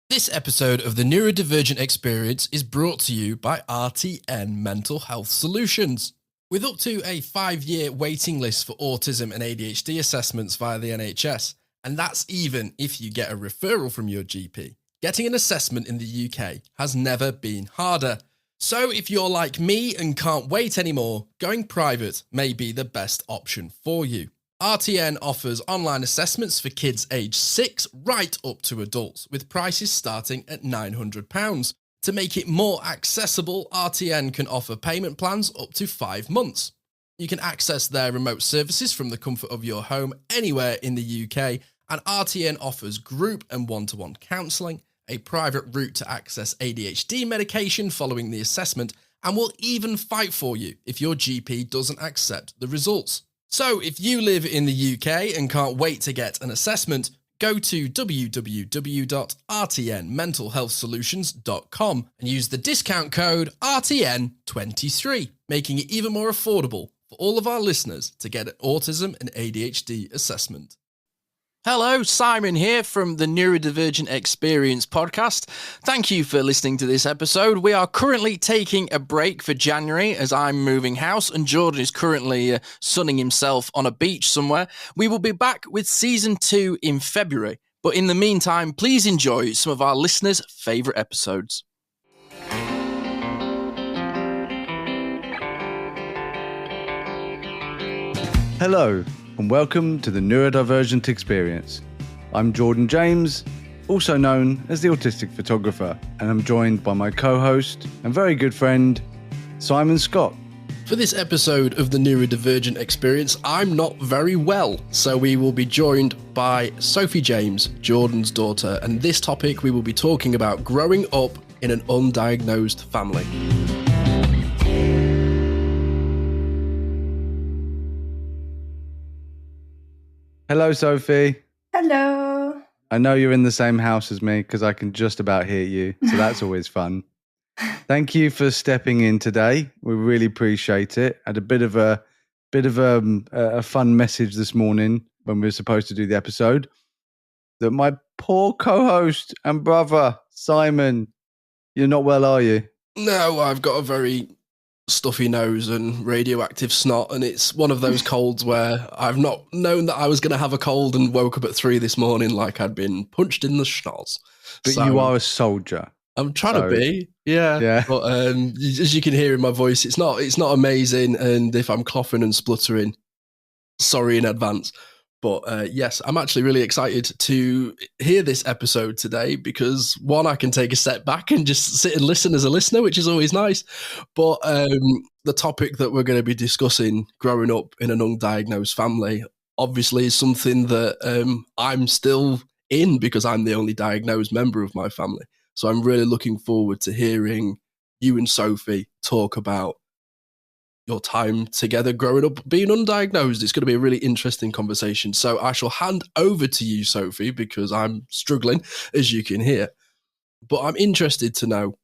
This episode of the Neurodivergent Experience is brought to you by RTN Mental Health Solutions. With up to a 5-year waiting list for autism and ADHD assessments via the NHS, and that's even if you get a referral from your GP, getting an assessment in the UK has never been harder. So if you're like me and can't wait anymore, going private may be the best option for you. RTN offers online assessments for kids aged 6 right up to adults, with prices starting at £900. To make it more accessible, RTN can offer payment plans up to 5 months. You can access their remote services from the comfort of your home anywhere in the UK, and RTN offers group and one-to-one counselling, a private route to access ADHD medication following the assessment, and will even fight for you if your GP doesn't accept the results. So if you live in the UK and can't wait to get an assessment, go to www.rtnmentalhealthsolutions.com and use the discount code RTN23, making it even more affordable for all of our listeners to get an autism and ADHD assessment. Hello, Simon here from the Neurodivergent Experience podcast. Thank you for listening to this episode. We are currently taking a break for January as I'm moving house and Jordan is currently sunning himself on a beach somewhere. We will be back with season 2 in February. But in the meantime, please enjoy some of our listeners' favourite episodes. Hello, and welcome to the Neurodivergent Experience. I'm Jordan James, also known as the Autistic Photographer, and I'm joined by my co-host and very good friend, Simon Scott. For this episode of the Neurodivergent Experience, I'm not very well, so we will be joined by Sophie James, Jordan's daughter, and this topic we will be talking about growing up in an undiagnosed family. Hello, Sophie. Hello. I know you're in the same house as me because I can just about hear you, so that's always fun. Thank you for stepping in today. We really appreciate it. Had a bit of a fun message this morning when we were supposed to do the episode that my poor co-host and brother Simon, you're not well, are you? No, I've got a very stuffy nose and radioactive snot, and it's one of those colds where I've not known that I was going to have a cold and woke up at 3 this morning like I'd been punched in the schnoz. But so, you are a soldier. I'm trying to be, yeah. But as you can hear in my voice, it's not amazing, and if I'm coughing and spluttering, sorry in advance. But yes, I'm actually really excited to hear this episode today because, one, I can take a step back and just sit and listen as a listener, which is always nice. But the topic that we're going to be discussing, growing up in an undiagnosed family, obviously is something that I'm still in because I'm the only diagnosed member of my family. So I'm really looking forward to hearing you and Sophie talk about your time together growing up being undiagnosed. It's going to be a really interesting conversation. So I shall hand over to you, Sophie, because I'm struggling, as you can hear. But I'm interested to know,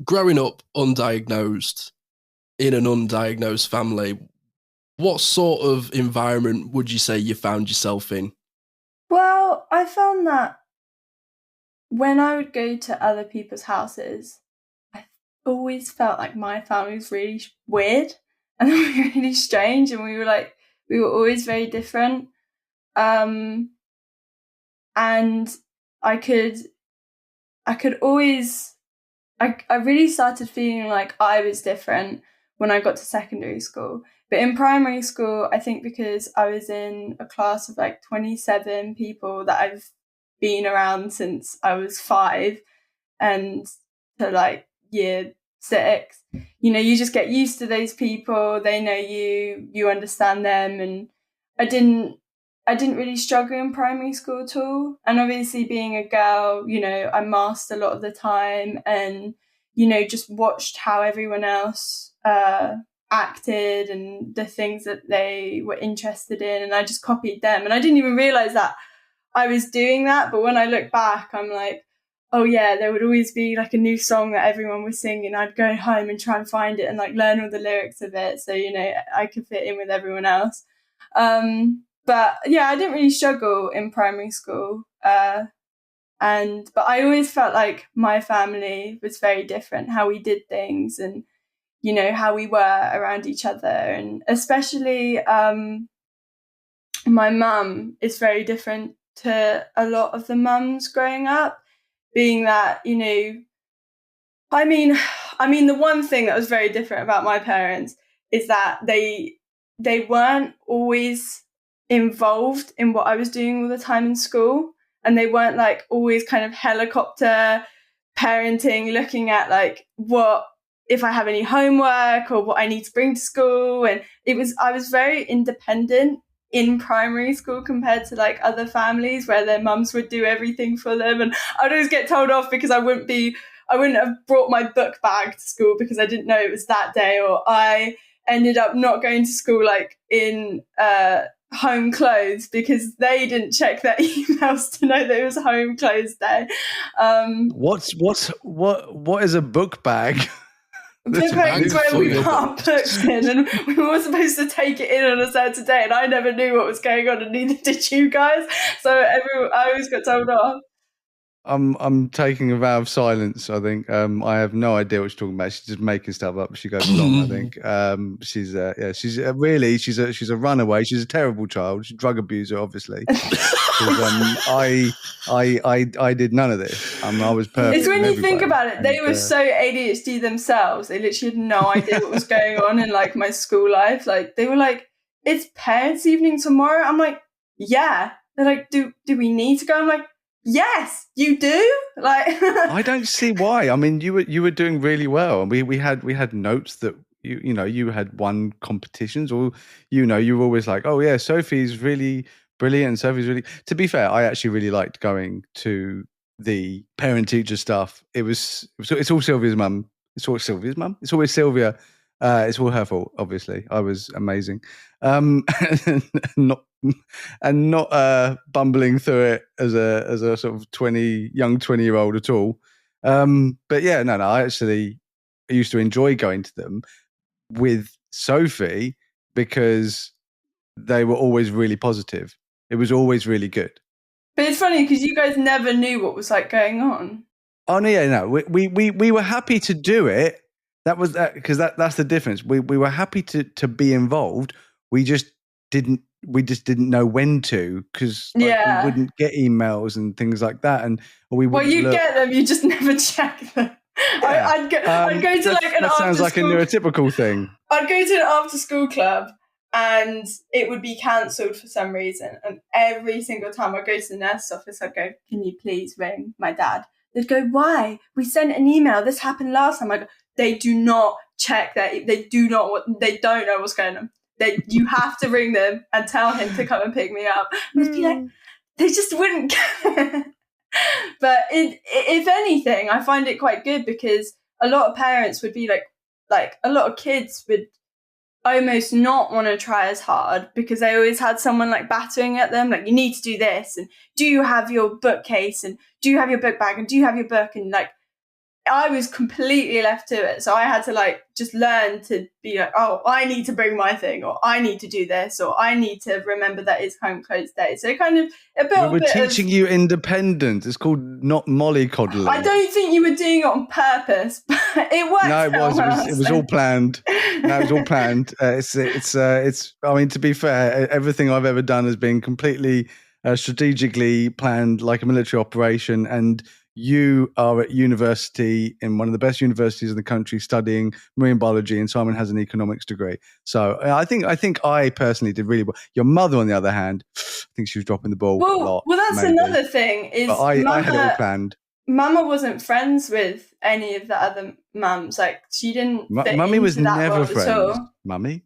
growing up undiagnosed in an undiagnosed family, what sort of environment would you say you found yourself in? Well, I found that when I would go to other people's houses, always felt like my family was really weird and really strange, and we were always very different. And I really started feeling like I was different when I got to secondary school. But in primary school, I think because I was in a class of 27 people that I've been around since I was 5 and to year 6, you just get used to those people. They know you understand them, and I didn't really struggle in primary school at all. And obviously being a girl, I masked a lot of the time and just watched how everyone else acted and the things that they were interested in, and I just copied them, and I didn't even realize that I was doing that. But when I look back, I'm like, oh yeah, there would always be a new song that everyone was singing. I'd go home and try and find it and learn all the lyrics of it, so I could fit in with everyone else. But yeah, I didn't really struggle in primary school. But I always felt like my family was very different, how we did things and, you know, how we were around each other. And especially my mum is very different to a lot of the mums growing up, being that, you know, I mean, the one thing that was very different about my parents is that they weren't always involved in what I was doing all the time in school, and they weren't like always kind of helicopter parenting, looking at like what if I have any homework or what I need to bring to school. And I was very independent in primary school compared to like other families where their mums would do everything for them, and I'd always get told off because I wouldn't have brought my book bag to school because I didn't know it was that day, or I ended up not going to school like in home clothes because they didn't check their emails to know that it was home clothes day. What is a book bag? Book bag is where we put our books in, and we were supposed to take it in on a certain day, and I never knew what was going on, and neither did you guys. So I always got told off. I'm taking a vow of silence. I think I have no idea what she's talking about. She's just making stuff up. She goes along. I think she's really she's a runaway. She's a terrible child. She's a drug abuser, obviously. I did none of this. I was perfect. It's when you think about it, they were so ADHD themselves. They literally had no idea what was going on in like my school life. Like they were like, "It's parents' evening tomorrow." I'm like, "Yeah." They're like, "Do we need to go?" I'm like, yes, you do. Like, I don't see why. I mean, you were doing really well, and we had notes that you had won competitions, or you were always like, oh yeah, Sophie's really brilliant. Sophie's really. To be fair, I actually really liked going to the parent teacher stuff. It's all Sylvia's mum. It's always Sylvia's mum. It's always Sylvia. It's all her fault, obviously. I was amazing, not bumbling through it as a sort of 20-year-old at all. But yeah, no, I used to enjoy going to them with Sophie because they were always really positive. It was always really good. But it's funny because you guys never knew what was like going on. Oh no, yeah, no, we were happy to do it. That was that because that's the difference. We were happy to be involved. We just didn't know when to because we wouldn't get emails and things like that. And you'd get them, you just never check them. Yeah. I'd go to like an that sounds like a neurotypical thing. I'd go to an after school club and it would be cancelled for some reason. And every single time I go to the nurse's office, I'd go, "Can you please ring my dad?" They'd go, "Why? We sent an email. This happened last time." I go, "They do not check that. They don't know what's going on. You have to ring them and tell him to come and pick me up." And I'd be like, they just wouldn't care. But if anything, I find it quite good because a lot of parents would be like a lot of kids would almost not want to try as hard because they always had someone like battering at them, like, "You need to do this, and do you have your bookcase, and do you have your book bag, and do you have your book?" And like, I was completely left to it. So I had to like just learn to be like, "Oh, I need to bring my thing, or I need to do this, or I need to remember that it's home clothes day." So kind of we're teaching you independence. It's called not mollycoddling. I don't think you were doing it on purpose, but it worked. No, it was all planned. No, it was all planned. It's. I mean, to be fair, everything I've ever done has been completely strategically planned, like a military operation. And you are at university, in one of the best universities in the country, studying marine biology, and Simon has an economics degree. So I think I personally did really well. Your mother, on the other hand, I think she was dropping the ball a lot. Well, that's maybe another thing. Is but I had it all planned. Mama wasn't friends with any of the other mums. Like, she didn't. Mummy was never friends. Mummy.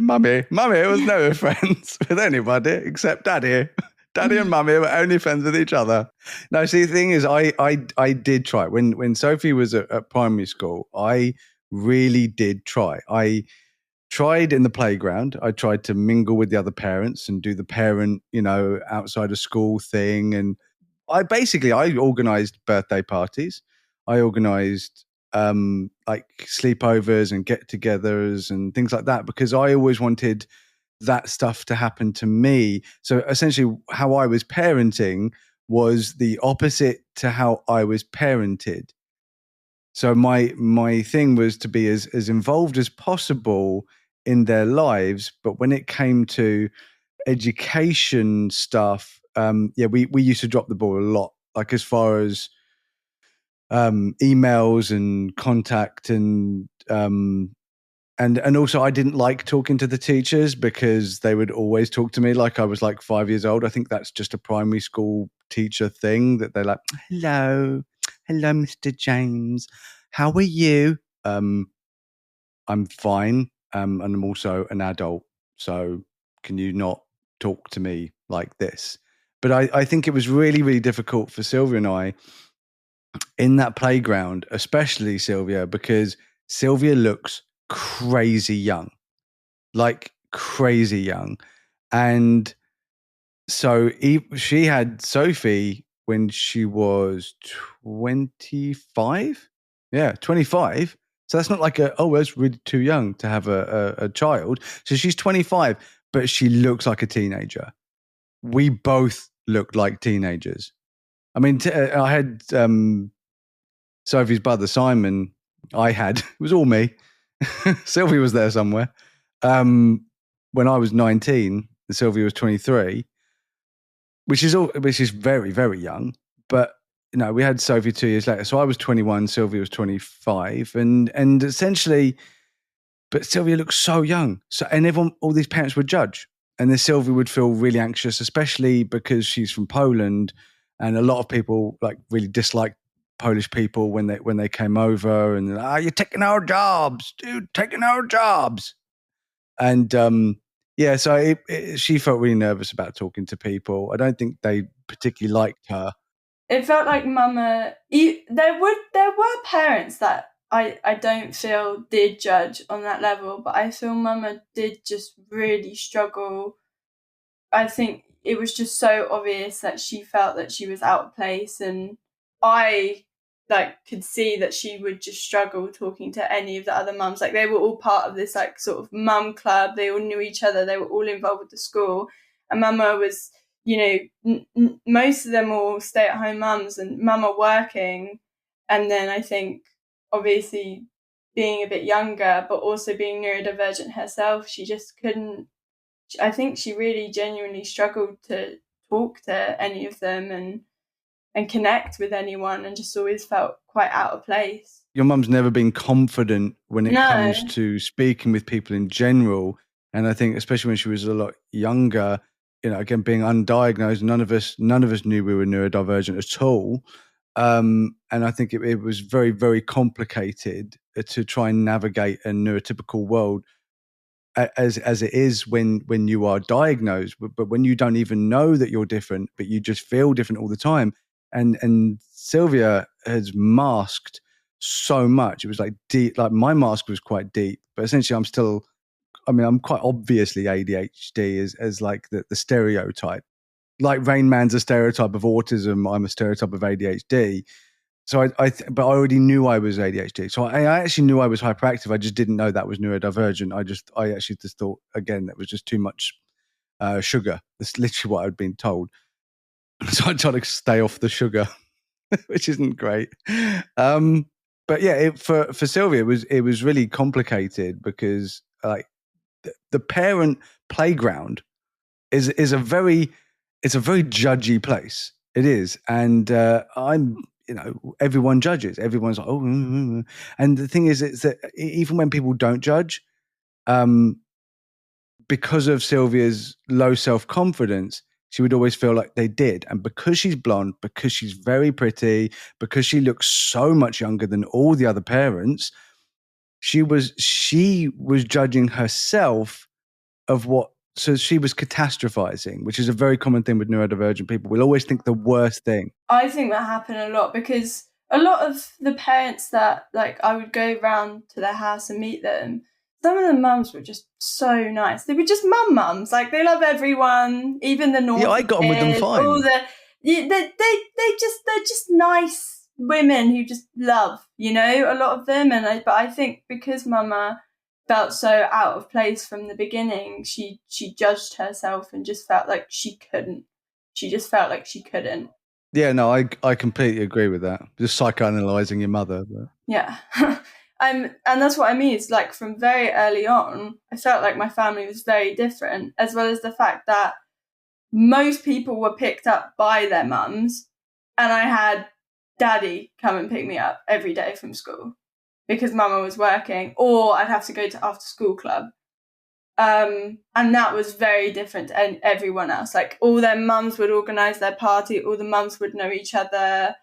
Mummy was never friends with anybody except Daddy. Daddy and Mummy were only friends with each other. No, see, the thing is, I did try. When Sophie was at primary school, I really did try. I tried in the playground. I tried to mingle with the other parents and do the parent, outside of school thing. And I organised birthday parties. I organised like sleepovers and get-togethers and things like that because I always wanted that stuff to happen to me. So essentially how I was parenting was the opposite to how I was parented. So my thing was to be as involved as possible in their lives, but when it came to education stuff, we used to drop the ball a lot. Like as far as emails and contact and also I didn't like talking to the teachers because they would always talk to me like I was like 5 years old. I think that's just a primary school teacher thing that they're like, hello, Mr. James. How are you? I'm fine. And I'm also an adult. So can you not talk to me like this? But I think it was really, really difficult for Sylvia and I in that playground, especially Sylvia, because Sylvia looks crazy young, like crazy young. And so she had Sophie when she was 25. Yeah, 25. So that's not like that's really too young to have a child. So she's 25, but she looks like a teenager. We both looked like teenagers. I mean, I had Sophie's brother, Simon, it was all me. Sylvie was there somewhere. When I was 19 and Sylvie was 23, which is very, very young. But we had Sophie 2 years later. So I was 21, Sylvia was 25, and essentially, but Sylvia looked so young. So all these parents would judge, and then Sylvia would feel really anxious, especially because she's from Poland, and a lot of people like really disliked Polish people when they came over, and you're taking our jobs, dude, taking our jobs, and so she felt really nervous about talking to people. I don't think they particularly liked her. It felt like Mama. There were parents that I don't feel did judge on that level, but I feel Mama did just really struggle. I think it was just so obvious that she felt that she was out of place, and I could see that she would just struggle talking to any of the other mums. Like they were all part of this like sort of mum club. They all knew each other. They were all involved with the school, and Mama was, most of them all stay-at-home mums, and Mama working, and then I think obviously being a bit younger, but also being neurodivergent herself, she just couldn't. I think she really genuinely struggled to talk to any of them and connect with anyone, and just always felt quite out of place. Your mum's never been confident when it comes to speaking with people in general. And I think especially when she was a lot younger, again, being undiagnosed, none of us knew we were neurodivergent at all. And I think it was very, very complicated to try and navigate a neurotypical world as it is when you are diagnosed, but when you don't even know that you're different, but you just feel different all the time. And Sylvia has masked so much. It was like deep, like my mask was quite deep, but essentially I'm quite obviously ADHD as like the stereotype. Like Rain Man's a stereotype of autism, I'm a stereotype of ADHD. So but I already knew I was ADHD. So I actually knew I was hyperactive. I just didn't know that was neurodivergent. I actually just thought, again, that was just too much sugar. That's literally what I'd been told. So I tried to stay off the sugar, which isn't great. But yeah, for Sylvia, it was really complicated because like the parent playground is a very judgy place. It is, and everyone judges. Everyone's like, oh, and the thing is, it's that even when people don't judge, because of Sylvia's low self-confidence, she would always feel like they did. And because she's blonde, because she's very pretty, because she looks so much younger than all the other parents, she was judging herself of what. So she was catastrophizing, which is a very common thing with neurodivergent people. We'll always think the worst thing. I think that happened a lot because a lot of the parents that I would go round to their house and meet them, some of the mums were just so nice. They were just mums. Like they love everyone, even the naughty. Yeah, I got on with them fine. They're just nice women who just love, a lot of them. But I think because Mama felt so out of place from the beginning, she judged herself and just felt like she couldn't. She just felt like she couldn't. Yeah, no, I completely agree with that. Just psychoanalyzing your mother. But. Yeah. And that's what I mean. It's like from very early on, I felt like my family was very different, as well as the fact that most people were picked up by their mums, and I had daddy come and pick me up every day from school because mama was working, or I'd have to go to after school club. And that was very different to everyone else. Like all their mums would organise their party, all the mums would know each other,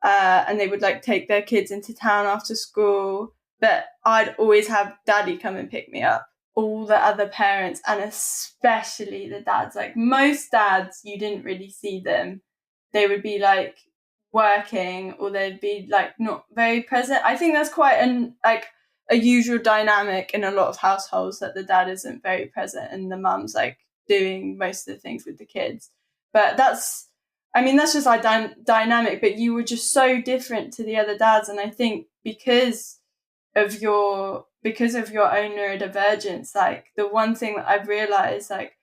and they would like take their kids into town after school. But I'd always have daddy come and pick me up. All the other parents, and especially the dads, like most dads, you didn't really see them. They would be like working, or they'd be like not very present. I think that's quite a usual dynamic in a lot of households, that the dad isn't very present and the mum's like doing most of the things with the kids. But that's just our dynamic. But you were just so different to the other dads, and I think because of your own neurodivergence, like the one thing that I've realized, like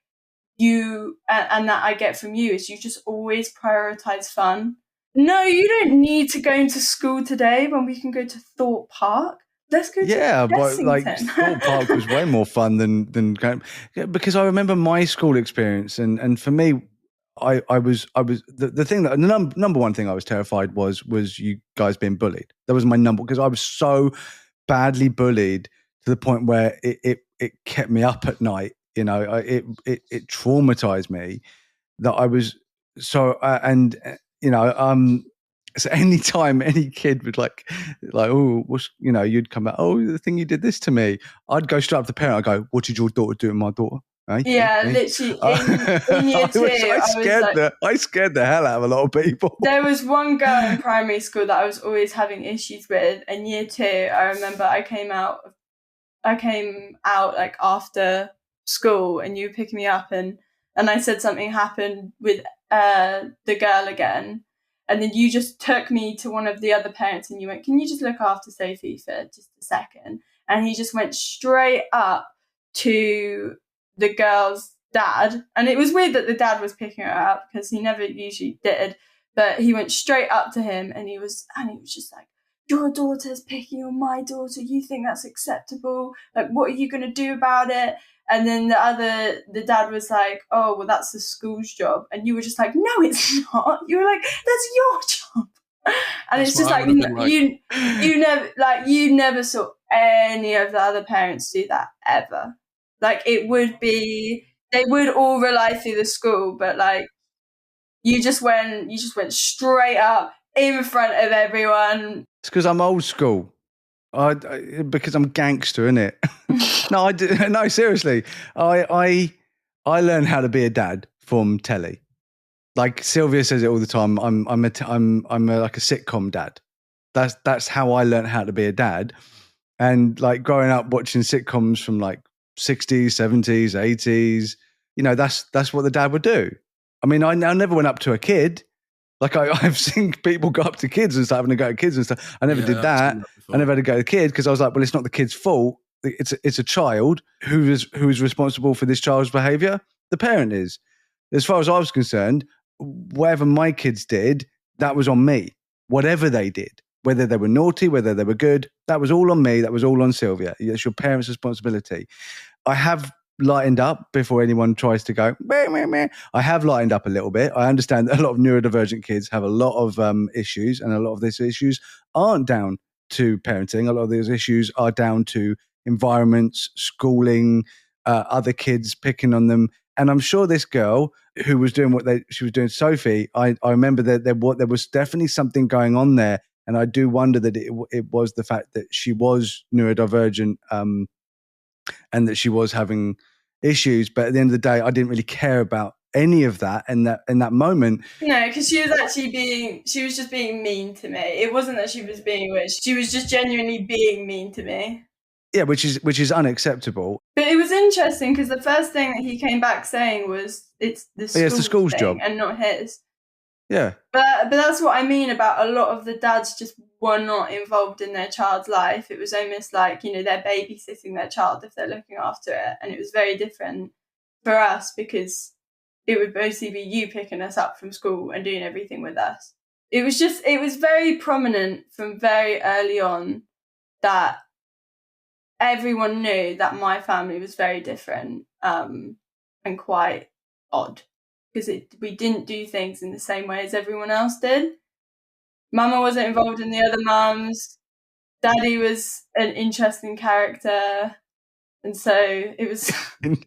you and that I get from you, is you just always prioritize fun. No, you don't need to go into school today when we can go to Thorpe Park. Let's go to but like Lexington. Thorpe Park was way more fun than going, because I remember my school experience, and for me, I was the thing that the number one thing I was terrified was you guys being bullied. That was my number, because I was so badly bullied to the point where it kept me up at night. You know, it traumatized me that I was so so anytime any kid would like, oh, what's, you'd come out, oh, the thing you did this to me, I'd go straight up to the parent. I'd go, what did your daughter do to my daughter? Yeah, literally in year two, I scared the hell out of a lot of people. There was one girl in primary school that I was always having issues with. In year two, I remember I came out like after school, and you picked me up, and I said something happened with the girl again, and then you just took me to one of the other parents and you went, can you just look after Sophie for just a second? And he just went straight up to the girl's dad, and it was weird that the dad was picking her up because he never usually did, but he went straight up to him and he was just like, your daughter's picking on my daughter, you think that's acceptable? Like, what are you going to do about it? And then the dad was like, oh, well, that's the school's job. And you were just like, no, it's not. You were like, that's your job. And that's, it's just like, you never saw any of the other parents do that ever. Like, it would be, they would all rely through the school, but like, you just went straight up in front of everyone. It's because I'm old school. Because I'm gangster, innit? No, seriously. I learned how to be a dad from telly. Like Sylvia says it all the time. I'm like a sitcom dad. That's how I learned how to be a dad. And like growing up watching sitcoms from like 60s, 70s, 80s, that's what the dad would do. I mean, I never went up to a kid. Like I've seen people go up to kids and start having to go at kids and stuff. I never did that. I never had to go to the kid because I was like, well, it's not the kid's fault. It's a child who is responsible for this child's behaviour. The parent is. As far as I was concerned, whatever my kids did, that was on me. Whatever they did, whether they were naughty, whether they were good, that was all on me. That was all on Sylvia. It's your parents' responsibility. I have lightened up before anyone tries to go, meh, meh, meh. I have lightened up a little bit. I understand that a lot of neurodivergent kids have a lot of issues, and a lot of these issues aren't down to parenting. A lot of these issues are down to environments, schooling, other kids picking on them. And I'm sure this girl who was doing she was doing, Sophie, I remember that there was definitely something going on there. And I do wonder that it was the fact that she was neurodivergent, and that she was having issues. But at the end of the day, I didn't really care about any of that in that moment. No, because she was just being mean to me. It wasn't that she was being weird. She was just genuinely being mean to me. Yeah, which is unacceptable. But it was interesting because the first thing that he came back saying was it's the school's job and not his. Yeah. But that's what I mean about a lot of the dads just were not involved in their child's life. It was almost like, they're babysitting their child if they're looking after it. And it was very different for us because it would mostly be you picking us up from school and doing everything with us. It was very prominent from very early on that everyone knew that my family was very different and quite odd, because we didn't do things in the same way as everyone else did. Mama wasn't involved in the other mums. Daddy was an interesting character. And so it was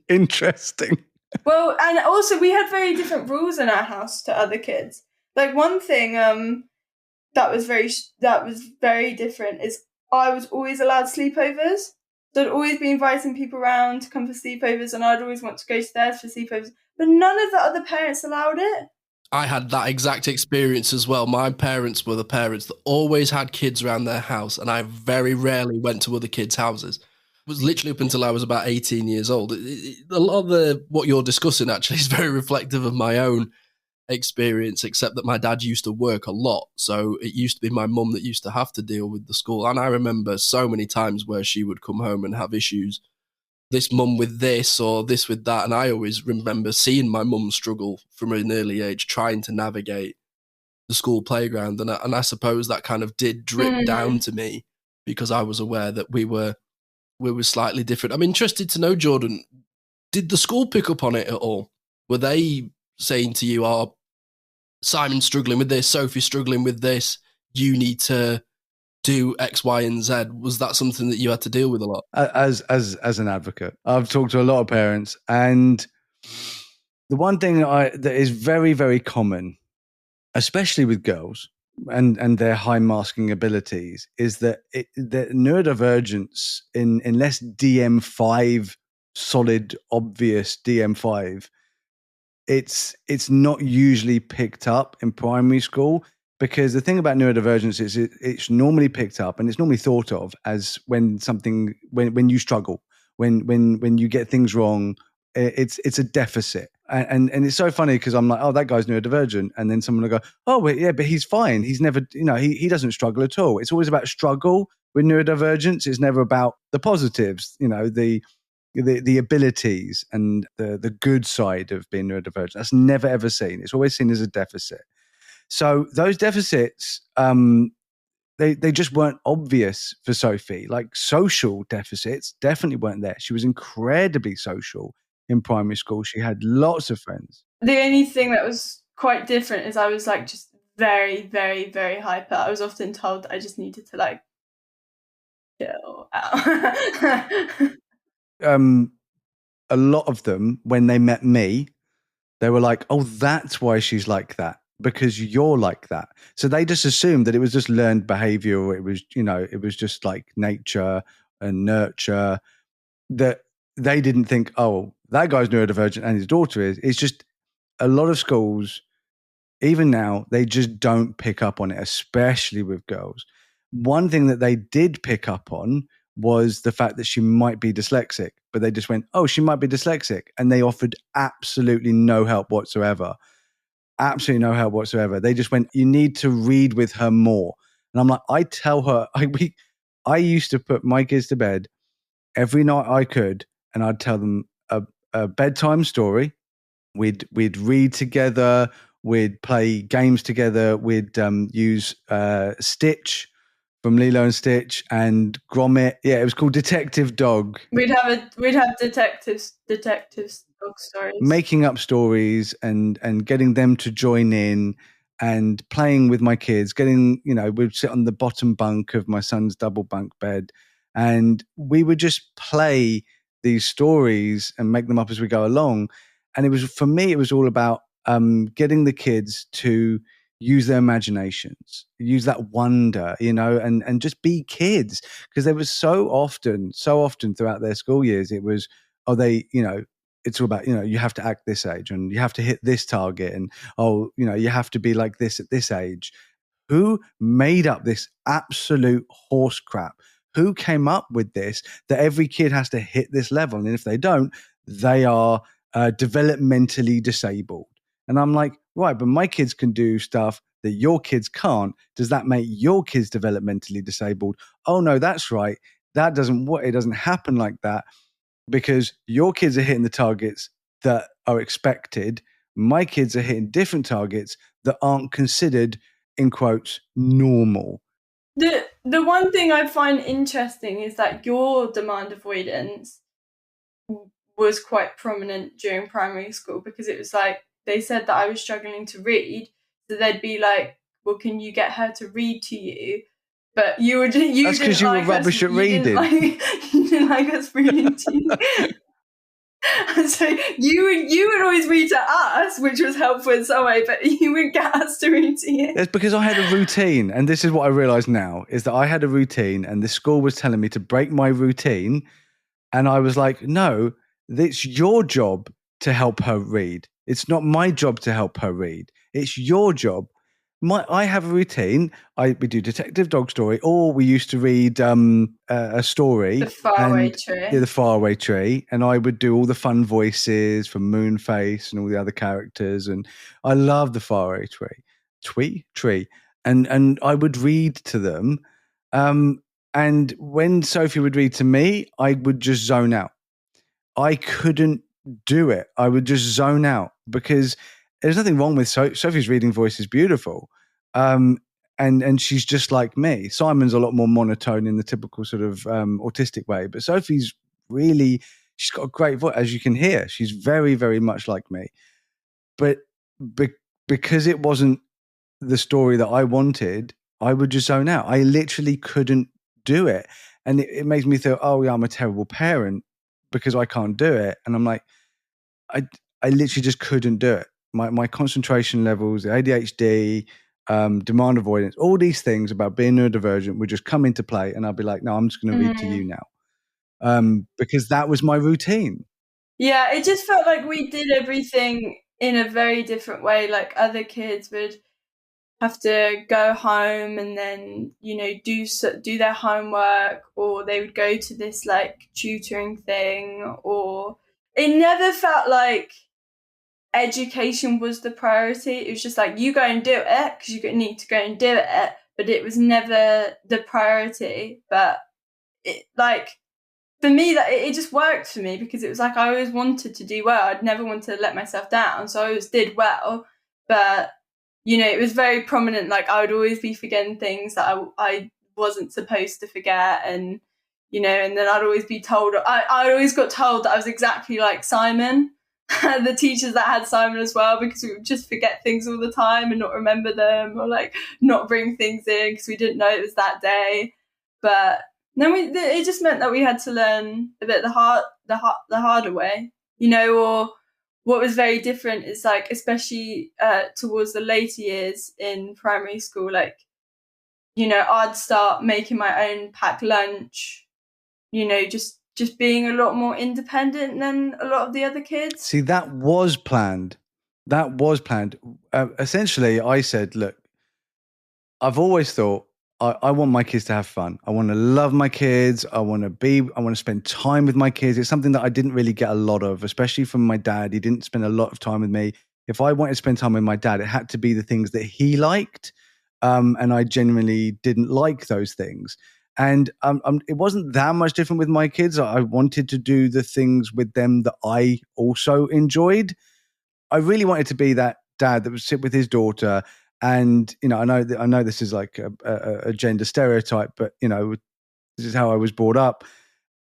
interesting. Well, and also we had very different rules in our house to other kids. Like one thing that was very different is I was always allowed sleepovers. So I'd always be inviting people around to come for sleepovers, and I'd always want to go to theirs for sleepovers. But none of the other parents allowed it. I had that exact experience as well. My parents were the parents that always had kids around their house, and I very rarely went to other kids' houses. It was literally up until I was about 18 years old. A lot of what you're discussing actually is very reflective of my own experience, except that my dad used to work a lot. So it used to be my mum that used to have to deal with the school. And I remember so many times where she would come home and have issues, this mum with this or this with that. And I always remember seeing my mum struggle from an early age, trying to navigate the school playground. And I suppose that kind of did drip down to me because I was aware that we were slightly different. I'm interested to know, Jordan, did the school pick up on it at all? Were they saying to you, oh, Simon's struggling with this, Sophie's struggling with this, you need to do X, Y, and Z? Was that something that you had to deal with a lot? As an advocate, I've talked to a lot of parents, and the one thing that is very, very common, especially with girls and their high masking abilities, is that the neurodivergence in less DM5, solid, obvious DM5, it's not usually picked up in primary school, because the thing about neurodivergence is it's normally picked up and it's normally thought of as when you struggle, when you get things wrong, it's a deficit. And it's so funny because I'm like, oh, that guy's neurodivergent. And then someone will go, oh, wait, yeah, but he's fine. He's never, he doesn't struggle at all. It's always about struggle with neurodivergence. It's never about the positives, the abilities and the good side of being neurodivergent. That's never, ever seen. It's always seen as a deficit. So those deficits, they just weren't obvious for Sophie. Like social deficits definitely weren't there. She was incredibly social in primary school. She had lots of friends. The only thing that was quite different is I was like just very, very, very hyper. I was often told that I just needed to like chill out. A lot of them, when they met me, they were like, oh, that's why she's like that, because you're like that. So they just assumed that it was just learned behavior, or it was just like nature and nurture, that they didn't think, oh, that guy's neurodivergent and his daughter is. It's just a lot of schools, even now, they just don't pick up on it, especially with girls. One thing that they did pick up on was the fact that she might be dyslexic, but they just went, oh, she might be dyslexic. And they offered absolutely no help whatsoever. Absolutely no help whatsoever. They just went, you need to read with her more. And I'm like, I tell her, I used to put my kids to bed every night I could, and I'd tell them a bedtime story. We'd read together. We'd play games together. We'd use Stitch from Lilo and Stitch and Gromit. Yeah, it was called Detective Dog. We'd have detectives dog stories. Making up stories and getting them to join in and playing with my kids. We'd sit on the bottom bunk of my son's double bunk bed, and we would just play these stories and make them up as we go along. And for me, it was all about getting the kids to use their imaginations, use that wonder, and just be kids. Because there was so often throughout their school years, it was, it's all about, you have to act this age and you have to hit this target, and, you have to be like this at this age. Who made up this absolute horse crap? Who came up with this, that every kid has to hit this level? And if they don't, they are developmentally disabled. And I'm like, right, but my kids can do stuff that your kids can't. Does that make your kids developmentally disabled? Oh, no, that's right. It doesn't happen like that, because your kids are hitting the targets that are expected. My kids are hitting different targets that aren't considered, in quotes, normal. The one thing I find interesting is that your demand avoidance was quite prominent during primary school, because it was like they said that I was struggling to read, so they'd be like, well, can you get her to read to you? But you That's because you were rubbish at reading. You didn't like us reading to you. And so you would always read to us, which was helpful in some way, but you wouldn't get us to read to you. It's because I had a routine, and this is what I realise now, is that I had a routine, and the school was telling me to break my routine, and I was like, no, it's your job to help her read. It's not my job to help her read. It's your job. I have a routine. We do Detective Dog Story, or we used to read a story. The Faraway Tree. Yeah, The Faraway Tree. And I would do all the fun voices from Moonface and all the other characters. And I love The Faraway Tree. And I would read to them. And when Sophie would read to me, I would just zone out. I couldn't do it. I would just zone out, because there's nothing wrong with Sophie's reading voice is beautiful. And she's just like me. Simon's a lot more monotone in the typical sort of autistic way, but Sophie's she's got a great voice, as you can hear. She's very, very much like me. But because it wasn't the story that I wanted, I would just zone out. I literally couldn't do it. And it makes me feel, oh yeah, I'm a terrible parent because I can't do it. And I'm like, I literally just couldn't do it. My concentration levels, the ADHD, demand avoidance, all these things about being neurodivergent would just come into play, and I'd be like, no, I'm just going to read to you now, because that was my routine. Yeah, it just felt like we did everything in a very different way. Like other kids would have to go home and then, do their homework, or they would go to this like tutoring thing, or it never felt like education was the priority. It was just like, you go and do it because you need to go and do it, but it was never the priority. But it, like, for me, that it just worked for me, because it was like I always wanted to do well. I'd never wanted to let myself down, so I always did well. But it was very prominent. Like I would always be forgetting things that I wasn't supposed to forget, and and then I'd always be told. I always got told that I was exactly like Simon. The teachers that had Simon as well, because we would just forget things all the time and not remember them, or like not bring things in because we didn't know it was that day. But then it just meant that we had to learn a bit the harder way, or what was very different is like, especially towards the later years in primary school, like, I'd start making my own packed lunch, just being a lot more independent than a lot of the other kids. See, that was planned. Essentially, I said, look, I've always thought I want my kids to have fun. I want to love my kids. I want to spend time with my kids. It's something that I didn't really get a lot of, especially from my dad. He didn't spend a lot of time with me. If I wanted to spend time with my dad, it had to be the things that he liked. And I genuinely didn't like those things. And it wasn't that much different with my kids. I wanted to do the things with them that I also enjoyed. I really wanted to be that dad that would sit with his daughter. And, I know this is like a gender stereotype, but, this is how I was brought up,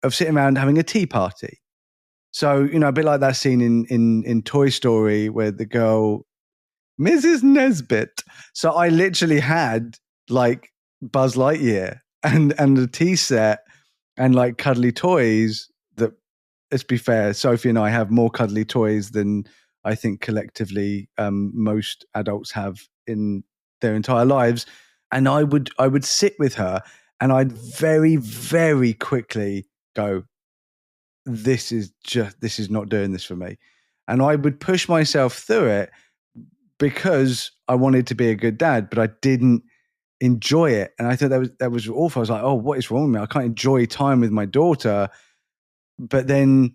of sitting around having a tea party. So, a bit like that scene in Toy Story where the girl, Mrs. Nesbit. So I literally had like Buzz Lightyear and a tea set and like cuddly toys that, let's be fair, Sophie and I have more cuddly toys than I think collectively most adults have in their entire lives. And I would sit with her and I'd very, very quickly go, this is not doing this for me. And I would push myself through it because I wanted to be a good dad, but I didn't enjoy it. And I thought that was awful. I was like, oh, what is wrong with me? I can't enjoy time with my daughter. But then,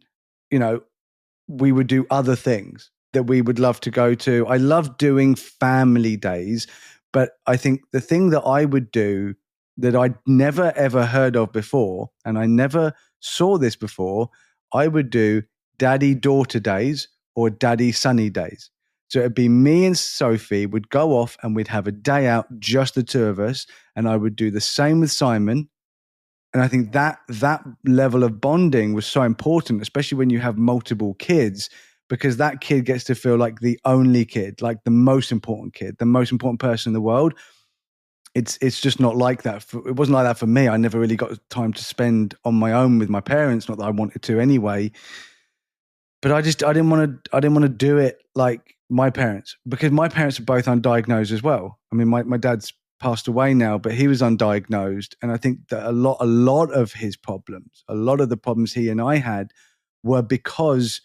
we would do other things that we would love to go to. I love doing family days, but I think the thing that I would do that I'd never ever heard of before, and I never saw this before, I would do daddy-daughter days or daddy-sunny days. So it'd be me and Sophie would go off and we'd have a day out, just the two of us. And I would do the same with Simon. And I think that level of bonding was so important, especially when you have multiple kids, because that kid gets to feel like the only kid, like the most important kid, the most important person in the world. It's just not like that. It wasn't like that for me. I never really got time to spend on my own with my parents. Not that I wanted to anyway, but I didn't want to do it like my parents, because my parents are both undiagnosed as well. I mean, my dad's passed away now, but he was undiagnosed, and I think that a lot of his problems, a lot of the problems he and I had, were because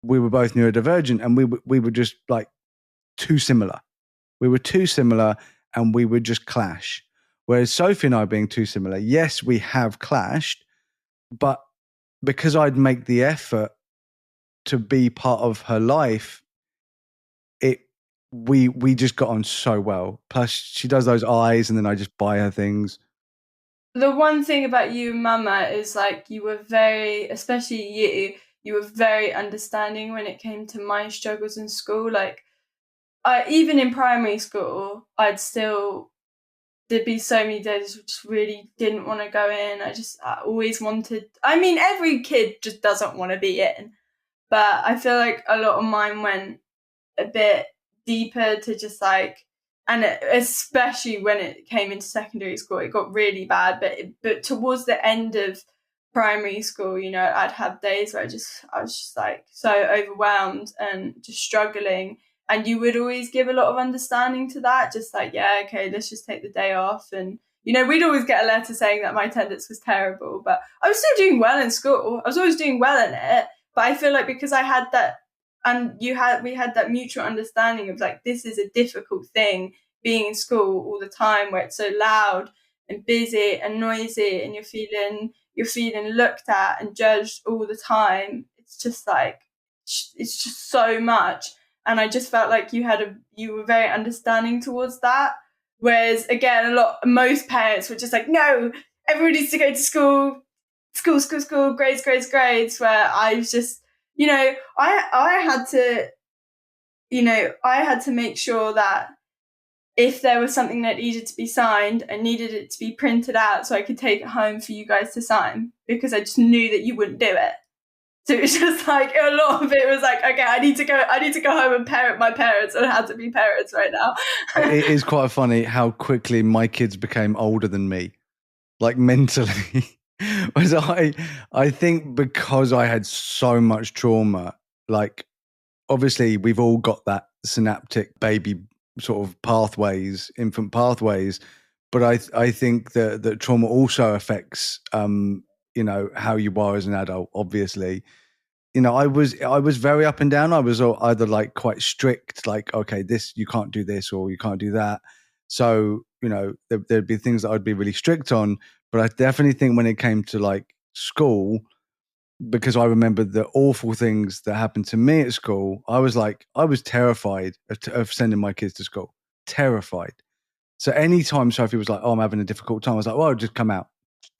we were both neurodivergent, and we were just like too similar. We were too similar, and we would just clash. Whereas Sophie and I being too similar, yes, we have clashed, but because I'd make the effort to be part of her life, we just got on so well. Plus, she does those eyes, and then I just buy her things. The one thing about you, Mama, is like you were very, especially you were very understanding when it came to my struggles in school. Like, even in primary school, there'd be so many days I just really didn't want to go in. I always wanted, I mean, every kid just doesn't want to be in. But I feel like a lot of mine went a bit deeper to just like, and especially when it came into secondary school, it got really bad. But towards the end of primary school, you know, I'd have days where I was just like so overwhelmed and just struggling. And you would always give a lot of understanding to that, just like, yeah, okay, let's just take the day off. And, you know, we'd always get a letter saying that my attendance was terrible, but I was still doing well in school. I was always doing well in it. But I feel like because I had that, and we had that mutual understanding of like, this is a difficult thing, being in school all the time where it's so loud and busy and noisy, and you're feeling looked at and judged all the time. It's just like, it's just so much. And I just felt like you were very understanding towards that. Whereas again, most parents were just like, no, everybody needs to go to school, grades. Where I was just, you know, I had to make sure that if there was something that needed to be signed, I needed it to be printed out so I could take it home for you guys to sign, because I just knew that you wouldn't do it. So it was just like, a lot of it was like, okay, I need to go home and parent my parents and how to be parents right now. It is quite funny how quickly my kids became older than me, like mentally. Whereas I think because I had so much trauma, like obviously we've all got that synaptic baby sort of pathways, infant pathways, but I think that trauma also affects you know, how you are as an adult. Obviously, you know, I was very up and down. I was either like quite strict, like, okay, this, you can't do this or you can't do that. So, you know, there'd be things that I'd be really strict on. But I definitely think when it came to like school, because I remember the awful things that happened to me at school, I was terrified of sending my kids to school. Terrified. So anytime Sophie was like, oh, I'm having a difficult time, I was like, well, I'll just come out.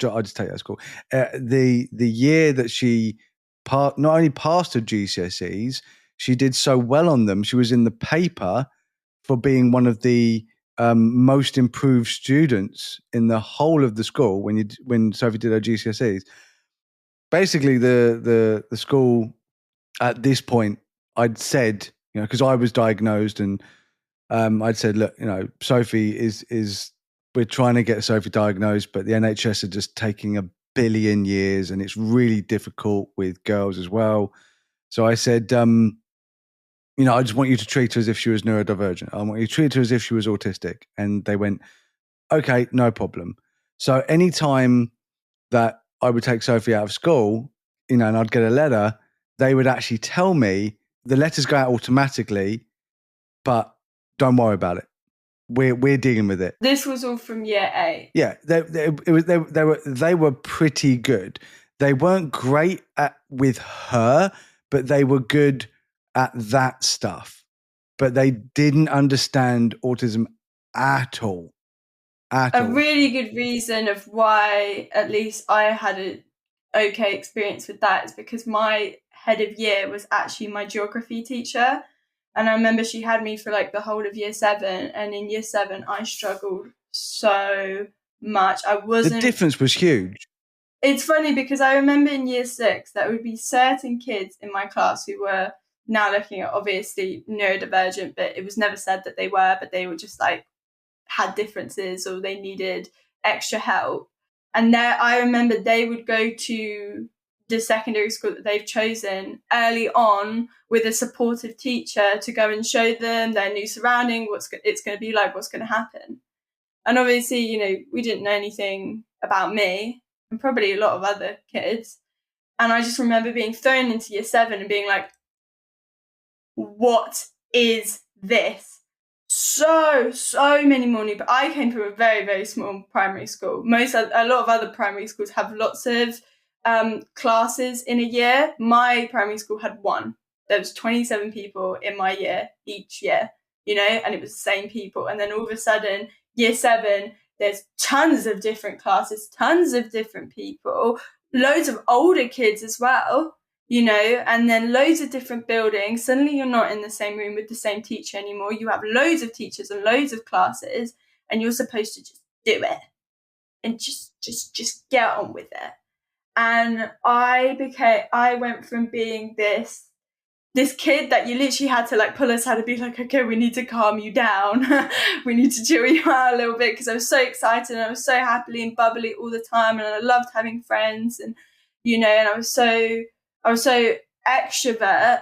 I'll just take that to school. The year that she not only passed her GCSEs, she did so well on them. She was in the paper for being one of the most improved students in the whole of the school when Sophie did her GCSEs. Basically, the school at this point, I'd said, you know, because I was diagnosed, and I'd said, look, you know, Sophie is we're trying to get Sophie diagnosed, but the NHS are just taking a billion years, and it's really difficult with girls as well. So I said, you know, I just want you to treat her as if she was neurodivergent. I want you to treat her as if she was autistic. And they went, okay, no problem. So anytime that I would take Sophie out of school, you know, and I'd get a letter, they would actually tell me the letters go out automatically, but don't worry about it. We're dealing with it. This was all from year 8. Yeah, they were pretty good. They weren't great with her, but they were good at that stuff. But they didn't understand autism at all. A really good reason of why at least I had an okay experience with that is because my head of year was actually my geography teacher. And I remember she had me for like the whole of year 7. And in year 7, I struggled so much. The difference was huge. It's funny because I remember in year 6, there would be certain kids in my class who were now looking at obviously neurodivergent, but it was never said that they were, but they were just like had differences or they needed extra help. And there, I remember they would go to the secondary school that they've chosen early on with a supportive teacher to go and show them their new surrounding, it's going to be like, what's going to happen. And obviously, you know, we didn't know anything about me and probably a lot of other kids. And I just remember being thrown into year 7 and being like, what is this? So many more new. But I came from a very, very small primary school. A lot of other primary schools have lots of classes in a year. My primary school had one. There was 27 people in my year each year, you know, and it was the same people. And then all of a sudden, year 7, there's tons of different classes, tons of different people, loads of older kids as well, you know, and then loads of different buildings. Suddenly you're not in the same room with the same teacher anymore. You have loads of teachers and loads of classes, and you're supposed to just do it and just get on with it. And I went from being this kid that you literally had to like pull us out to be like, okay, we need to calm you down. We need to chill you out a little bit, because I was so excited and I was so happily and bubbly all the time, and I loved having friends, and you know, and I was so extrovert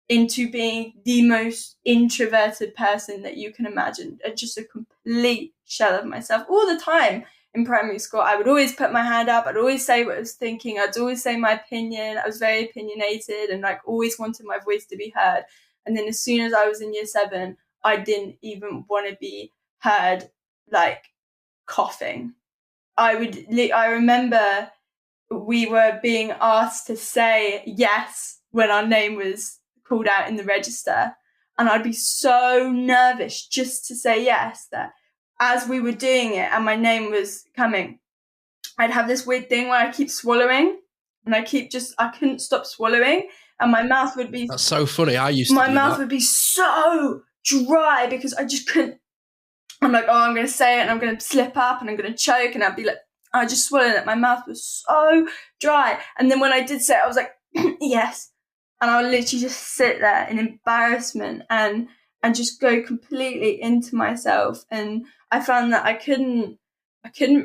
into being the most introverted person that you can imagine. Just a complete shell of myself all the time. In primary school, I would always put my hand up. I'd always say what I was thinking. I'd always say my opinion. I was very opinionated and like always wanted my voice to be heard. And then as soon as I was in year 7, I didn't even want to be heard, like coughing. I remember we were being asked to say yes when our name was called out in the register. And I'd be so nervous just to say yes that as we were doing it and my name was coming, I'd have this weird thing where I keep swallowing and I couldn't stop swallowing, and my mouth would be... That's so funny. My mouth would be so dry because I just couldn't... I'm like, oh, I'm going to say it and I'm going to slip up and I'm going to choke, and I'd be like, I just swallowed it. My mouth was so dry. And then when I did say it, I was like, yes. And I would literally just sit there in embarrassment and just go completely into myself. And I found that I couldn't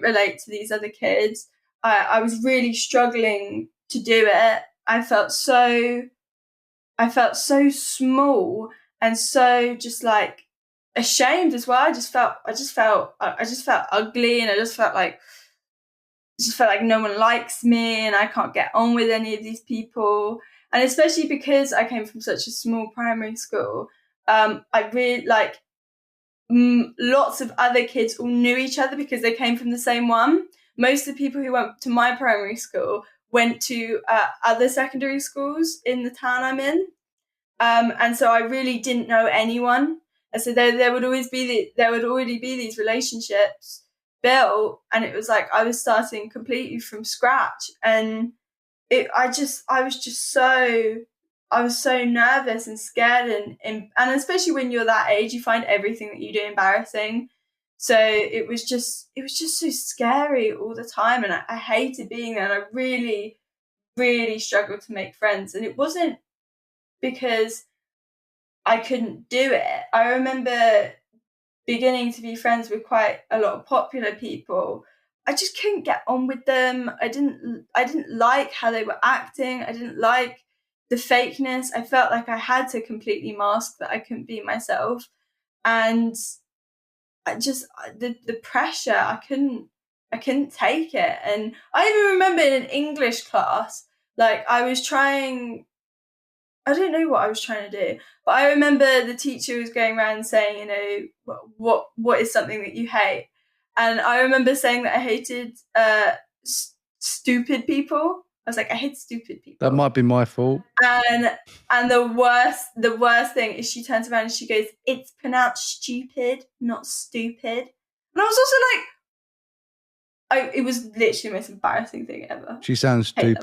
relate to these other kids. I was really struggling to do it. I felt so small and so just like ashamed as well. I just felt ugly, and I just felt like no one likes me and I can't get on with any of these people. And especially because I came from such a small primary school, I really lots of other kids all knew each other because they came from the same one. Most of the people who went to my primary school went to other secondary schools in the town I'm in. And so I really didn't know anyone. And so there would already be these relationships built, and it was like I was starting completely from scratch. And I was so nervous and scared, and especially when you're that age, you find everything that you do embarrassing. So it was just so scary all the time, and I hated being there, and I really, really struggled to make friends. And it wasn't because I couldn't do it. I remember beginning to be friends with quite a lot of popular people. I just couldn't get on with them. I didn't like how they were acting. I didn't like the fakeness. I felt like I had to completely mask that I couldn't be myself. And I just, the pressure, I couldn't take it. And I even remember in an English class, like I don't know what I was trying to do, but I remember the teacher was going around saying, you know, what is something that you hate? And I remember saying that I hated stupid people. I was like, I hate stupid people. That might be my fault. And the worst thing is she turns around and she goes, it's pronounced stupid, not stupid. And I was also like, it was literally the most embarrassing thing ever. She sounds stupid.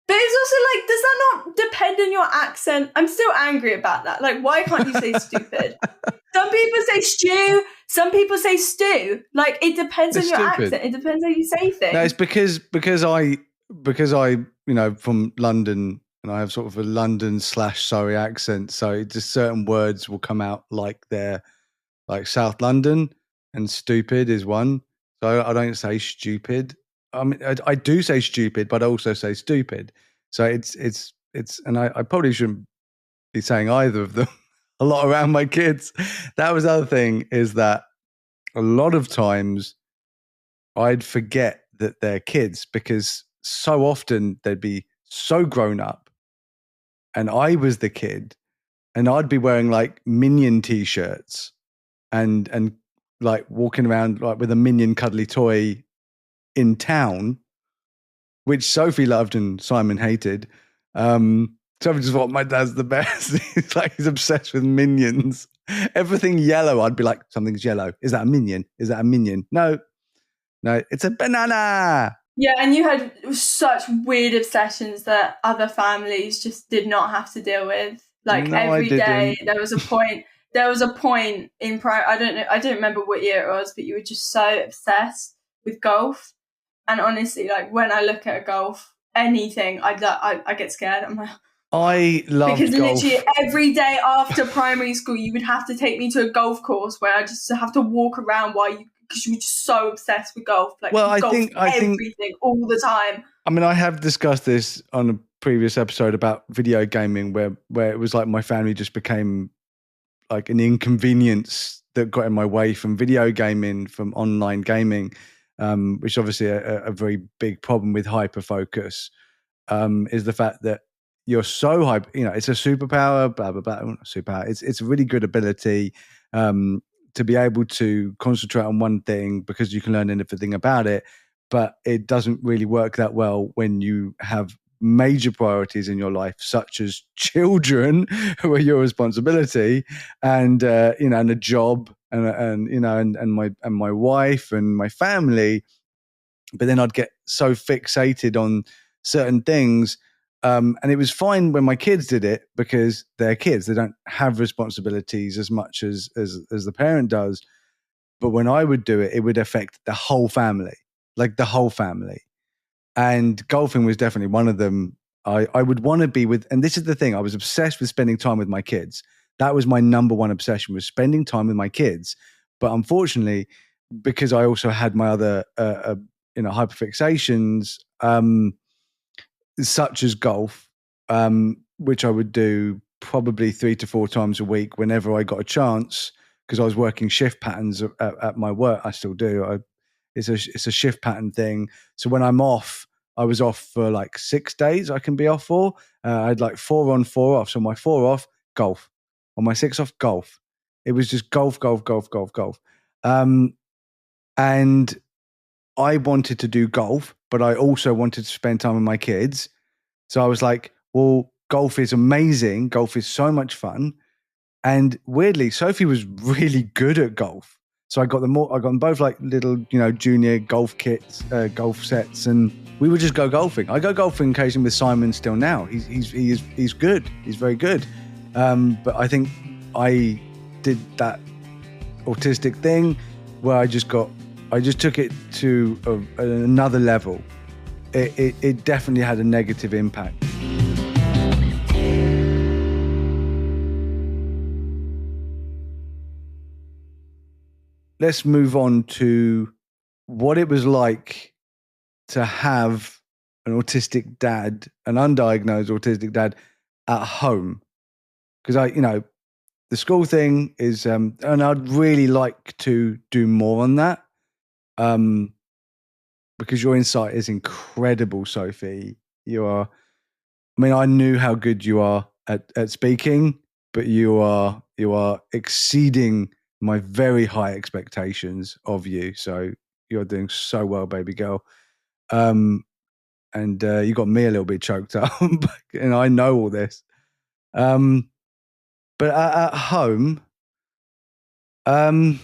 But it's also like, depend on your accent. I'm still angry about that. Like, why can't you say stupid? Some people say stew. Some people say stew. Like, it depends on your accent. It depends how you say things. No, it's because I from London, and I have sort of a London/Surrey accent, so just certain words will come out like they're like South London, and stupid is one. So I don't say stupid. I mean, I do say stupid, but I also say stupid. So it's, and I probably shouldn't be saying either of them a lot around my kids. That was the other thing, is that a lot of times I'd forget that they're kids, because so often they'd be so grown up and I was the kid, and I'd be wearing like Minion t-shirts and like walking around like with a Minion cuddly toy in town, which Sophie loved and Simon hated. Sophie just thought, my dad's the best. He's obsessed with Minions. Everything yellow, I'd be like, something's yellow. Is that a Minion? Is that a Minion? No, it's a banana. Yeah, and you had such weird obsessions that other families just did not have to deal with. Like, No, every day, didn't. there was a point. There was a point in I don't remember what year it was, but you were just so obsessed with golf. And honestly, like, when I look at a golf, anything, I get scared. I'm like, I love because golf. literally every day after primary school, you would have to take me to a golf course where I just have to walk around because you were just so obsessed with golf. Like, well, I golf, think everything all the time. I mean, I have discussed this on a previous episode about video gaming, where it was like my family just became like an inconvenience that got in my way from video gaming, from online gaming, which obviously a very big problem with hyperfocus, is the fact that you're so hyper. It's a superpower, blah blah blah. Not superpower. It's a really good ability to be able to concentrate on one thing because you can learn anything about it. But it doesn't really work that well when you have major priorities in your life, such as children who are your responsibility, and and a job, and my wife and my family. But then I'd get so fixated on certain things, and it was fine when my kids did it because they're kids; they don't have responsibilities as much as the parent does. But when I would do it, it would affect the whole family, like the whole family. And golfing was definitely one of them. I would want to be with, and this is the thing, I was obsessed with spending time with my kids. That was my number one obsession, was spending time with my kids. But unfortunately, because I also had my other, hyperfixations, such as golf, which I would do probably 3 to 4 times a week whenever I got a chance, because I was working shift patterns at my work. I still do. It's a shift pattern thing. So when I'm off, I was off for like 6 days. I can be off for. I had like 4 on, 4 off. So my 4 off, golf. On my 6 off, golf. It was just golf, golf, golf, golf, golf. And I wanted to do golf, but I also wanted to spend time with my kids. So I was like, well, golf is amazing. Golf is so much fun. And weirdly, Sophie was really good at golf. So I got them both like little, junior golf kits, golf sets, and we would just go golfing. I go golfing occasionally with Simon still now. He's good. He's very good. But I think I did that autistic thing where I just took it to another level. It definitely had a negative impact. Let's move on to what it was like to have an autistic dad, an undiagnosed autistic dad at home. Because the school thing is, and I'd really like to do more on that. Because your insight is incredible, Sophie. I knew how good you are at speaking, but you are exceeding my very high expectations of you. So you're doing so well, baby girl. And you got me a little bit choked up, and I know all this. But at home, I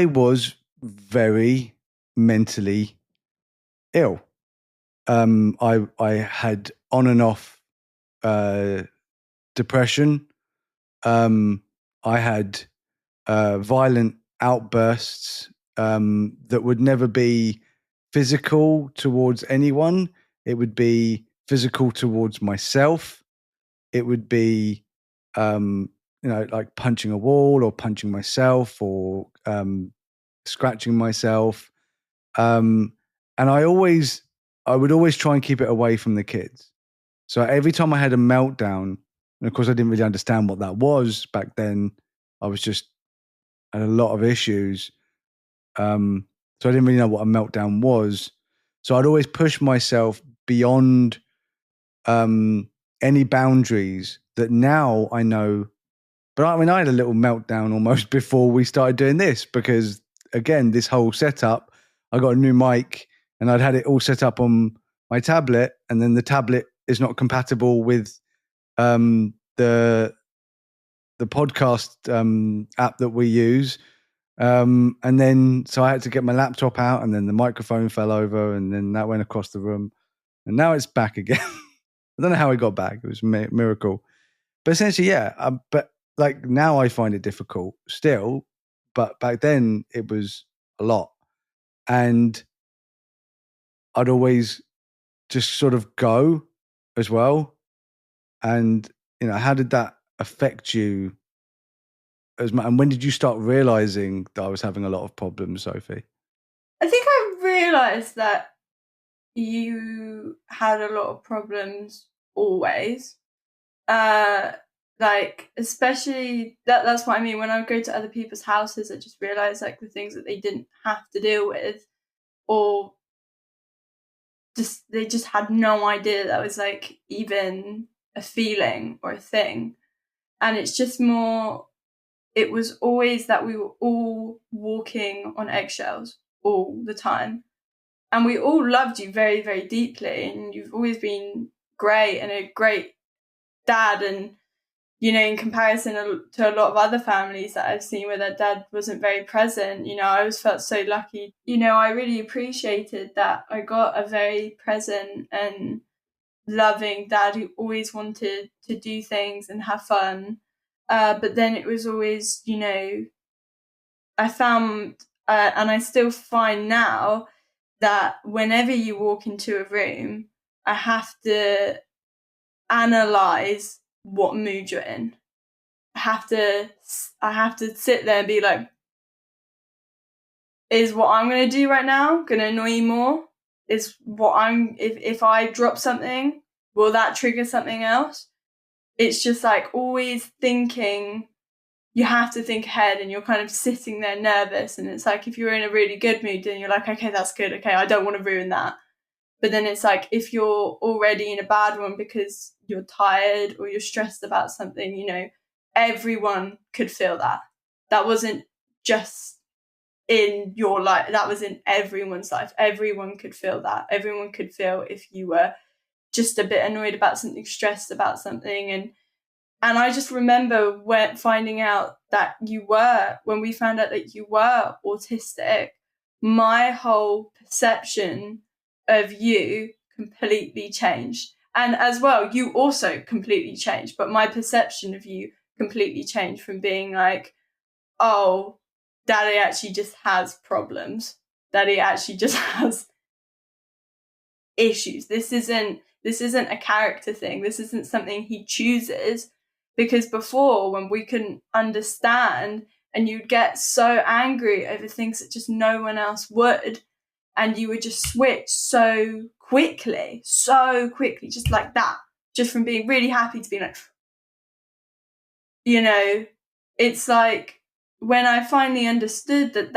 was very mentally ill. I had on and off depression. I had violent outbursts that would never be physical towards anyone. It would be physical towards myself. It would be, like punching a wall or punching myself or scratching myself. And I would always try and keep it away from the kids. So every time I had a meltdown, and of course I didn't really understand what that was back then. I was just had a lot of issues. So I didn't really know what a meltdown was. So I'd always push myself beyond any boundaries that now I know. But I mean, I had a little meltdown almost before we started doing this because, again, this whole setup, I got a new mic and I'd had it all set up on my tablet, and then the tablet is not compatible with the podcast app that we use. And then, so I had to get my laptop out, and then the microphone fell over, and then that went across the room, and now it's back again. I don't know how it got back. It was a miracle. But essentially, yeah. But like now I find it difficult still, but back then it was a lot. And I'd always just sort of go as well. And, how did that affect you? And when did you start realizing that I was having a lot of problems, Sophie? I think I realised that you had a lot of problems always. Like, especially that's what I mean. When I would go to other people's houses, I just realised like the things that they didn't have to deal with, or they just had no idea that was like even a feeling or a thing. And it's just more, it was always that we were all walking on eggshells all the time. And we all loved you very, very deeply. And you've always been great and a great dad. And, in comparison to a lot of other families that I've seen where their dad wasn't very present, I always felt so lucky. I really appreciated that I got a very present and loving dad who always wanted to do things and have fun. But then it was always, I found, and I still find now, that whenever you walk into a room, I have to analyze what mood you're in. I have to sit there and be like, is what I'm going to do right now going to annoy you more? Is if I drop something, will that trigger something else? It's just like always thinking, you have to think ahead, and you're kind of sitting there nervous. And it's like, if you're in a really good mood, then you're like, okay, that's good. Okay, I don't want to ruin that. But then it's like, if you're already in a bad one because you're tired or you're stressed about something, everyone could feel that. That wasn't just in your life. That was in everyone's life. Everyone could feel that. Everyone could feel if you were just a bit annoyed about something, stressed about something. And I just remember finding out that when we found out that you were autistic, my whole perception of you completely changed. And as well, you also completely changed, but my perception of you completely changed from being like, oh, Daddy actually just has problems. Daddy actually just has issues. This isn't a character thing. This isn't something he chooses. Because before, when we couldn't understand, and you'd get so angry over things that just no one else would, and you would just switch so quickly, just like that, just from being really happy to being like, it's like when I finally understood that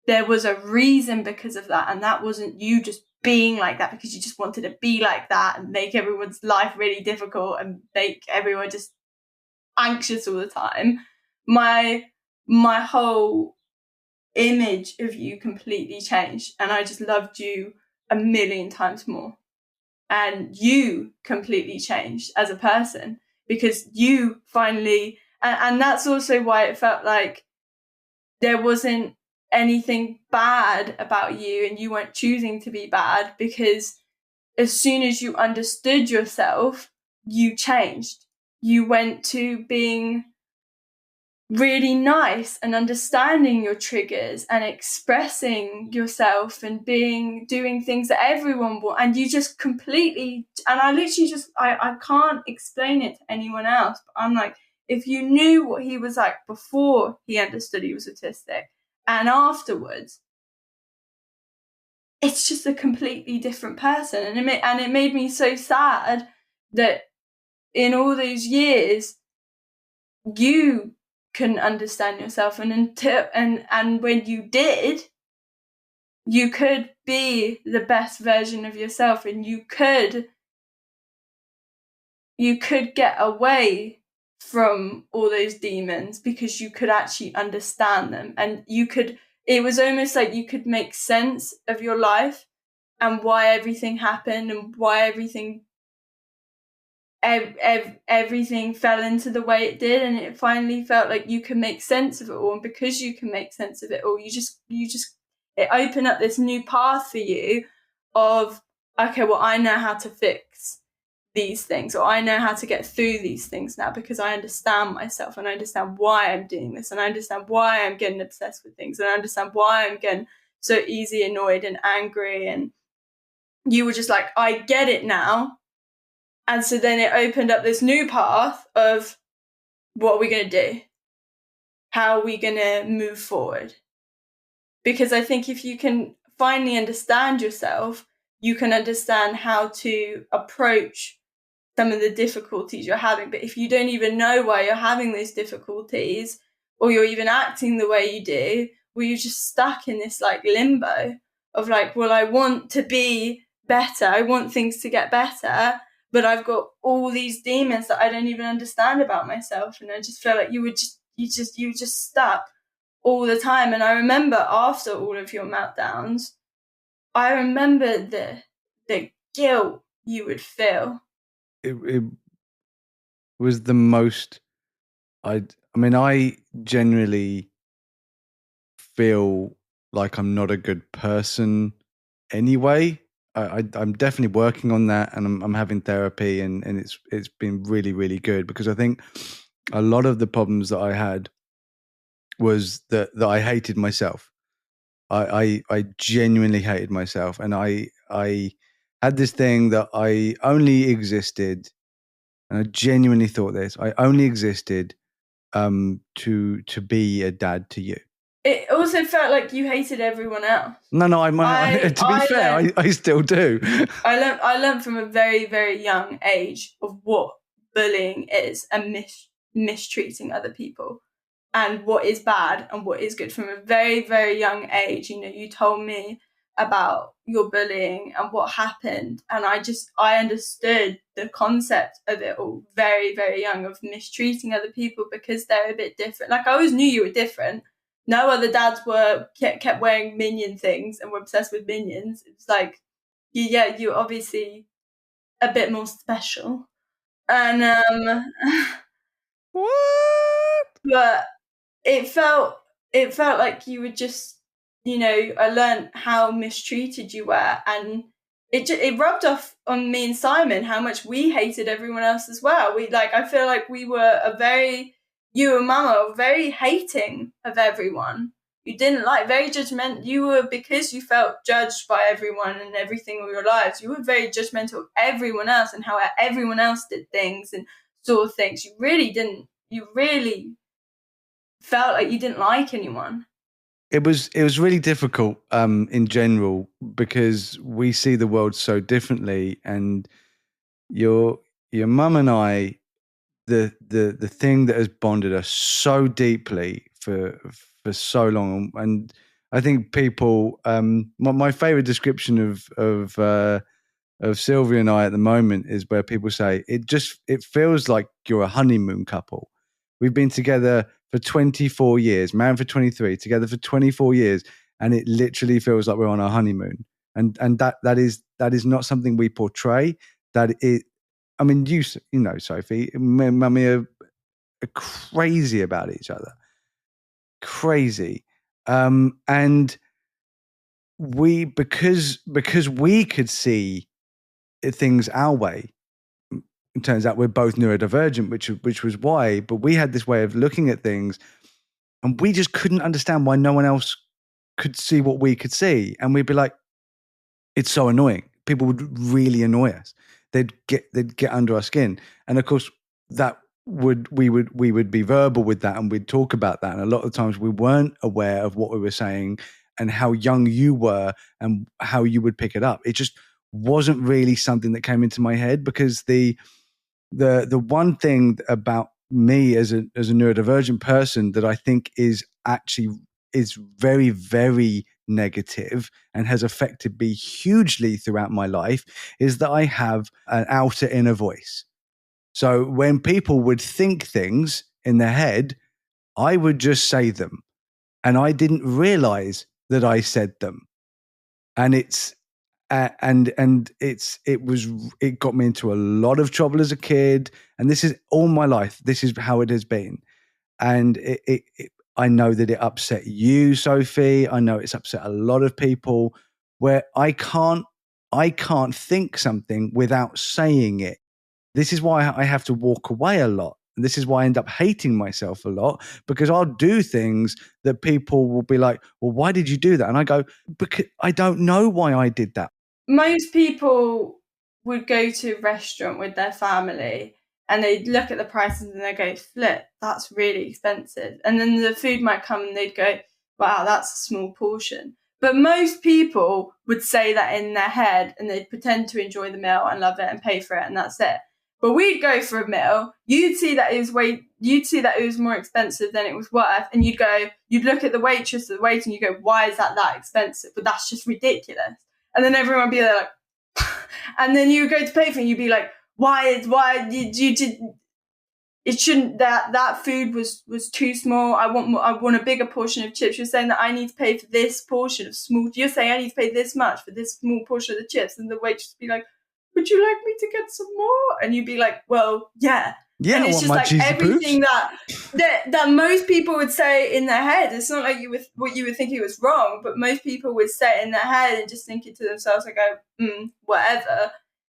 there was a reason because of that, and that wasn't you just being like that because you just wanted to be like that and make everyone's life really difficult and make everyone just anxious all the time. My whole image of you completely changed, and I just loved you a million times more. And you completely changed as a person because you finally, and that's also why it felt like there wasn't anything bad about you, and you weren't choosing to be bad, because as soon as you understood yourself, you changed. You went to being really nice and understanding your triggers and expressing yourself and doing things that everyone will, and you just completely, and I literally just I can't explain it to anyone else, but I'm like, if you knew what he was like before he understood he was autistic and afterwards, it's just a completely different person. And it made me so sad that in all those years you couldn't understand yourself, and when you did, you could be the best version of yourself, and you could get away from all those demons because you could actually understand them, and it was almost like you could make sense of your life and why everything happened and why everything fell into the way it did, and it finally felt like you can make sense of it all. And because you can make sense of it all, it opened up this new path for you of, okay, well, I know how to fix these things, or I know how to get through these things now because I understand myself, and I understand why I'm doing this, and I understand why I'm getting obsessed with things, and I understand why I'm getting so easy annoyed and angry. And you were just like, I get it now. And so then it opened up this new path of, what are we going to do? How are we going to move forward? Because I think if you can finally understand yourself, you can understand how to approach some of the difficulties you're having. But if you don't even know why you're having those difficulties, or you're even acting the way you do, well, you're just stuck in this like limbo of like, well, I want to be better. I want things to get better, but I've got all these demons that I don't even understand about myself. And I just feel like you were just stuck all the time. And I remember after all of your meltdowns, I remember the guilt you would feel. It was the most. I mean, I generally feel like I'm not a good person anyway. I'm definitely working on that, and I'm having therapy, and it's been really, really good, because I think a lot of the problems that I had was that I hated myself. I genuinely hated myself, and I had this thing that I only existed, and I genuinely thought this, I only existed to be a dad to you. It also felt like you hated everyone else. No, to be fair, I still do. I learned from a very, very young age of what bullying is, and mistreating other people, and what is bad and what is good from a very, very young age. You know, you told me about your bullying and what happened, and I understood the concept of it all very, very young, of mistreating other people because they're a bit different. Like, I always knew you were different. No other dads kept wearing minion things and were obsessed with minions. It's like, you're obviously a bit more special. And What? but it felt like you were just, I learned how mistreated you were, and it rubbed off on me and Simon how much we hated everyone else as well. I feel like we were you and Mama were very hating of everyone. You didn't like, very judgmental. You were, because you felt judged by everyone and everything of your lives, you were very judgmental of everyone else and how everyone else did things and saw things. You really felt like you didn't like anyone. It was really difficult in general, because we see the world so differently, and your mum and I, the thing that has bonded us so deeply for so long, and I think people, my favorite description of Sylvia and I at the moment is where people say it feels like you're a honeymoon couple. We've been together for 24 years, married for 23, together for 24 years, and it literally feels like we're on our honeymoon. And that is not something we portray. I mean, you know, Sophie, me and Mummy are crazy about each other. Crazy. And because we could see things our way, it turns out we're both neurodivergent, which was why. But we had this way of looking at things, and we just couldn't understand why no one else could see what we could see, and we'd be like, "It's so annoying." People would really annoy us. They'd get under our skin, and of course we would be verbal with that, and we'd talk about that. And a lot of times we weren't aware of what we were saying and how young you were and how you would pick it up. It just wasn't really something that came into my head, because the one thing about me as a neurodivergent person that I think is very, very negative and has affected me hugely throughout my life is that I have an outer inner voice. So when people would think things in their head, I would just say them, and I didn't realize that I said them. And it got me into a lot of trouble as a kid, and this is all my life. This is how it has been, and I know that it upset you, Sophie. I know it's upset a lot of people. Where I can't think something without saying it. This is why I have to walk away a lot. And this is why I end up hating myself a lot, because I'll do things that people will be like, well, why did you do that? And I go, because I don't know why I did that. Most people would go to a restaurant with their family and they'd look at the prices and they'd go, flip, that's really expensive. And then the food might come and they'd go, wow, that's a small portion. But most people would say that in their head and they'd pretend to enjoy the meal and love it and pay for it, and that's it. But we'd go for a meal, you'd see that it was more expensive than it was worth, and you'd look at the waitress or the waiter and you go, why is that expensive? But that's just ridiculous. And then everyone would be there like, and then you would go to pay for it and you'd be like, why did you it shouldn't, that food was too small. I want a bigger portion of chips. You're saying that I need to pay for this portion of small, you're saying I need to pay this much for this small portion of the chips. And the waitress would be like, would you like me to get some more? And you'd be like, well, yeah. Yeah, and it's just like everything that most people would say in their head. It's not like what you would think it was wrong, but most people would say it in their head and just think it to themselves and go, whatever.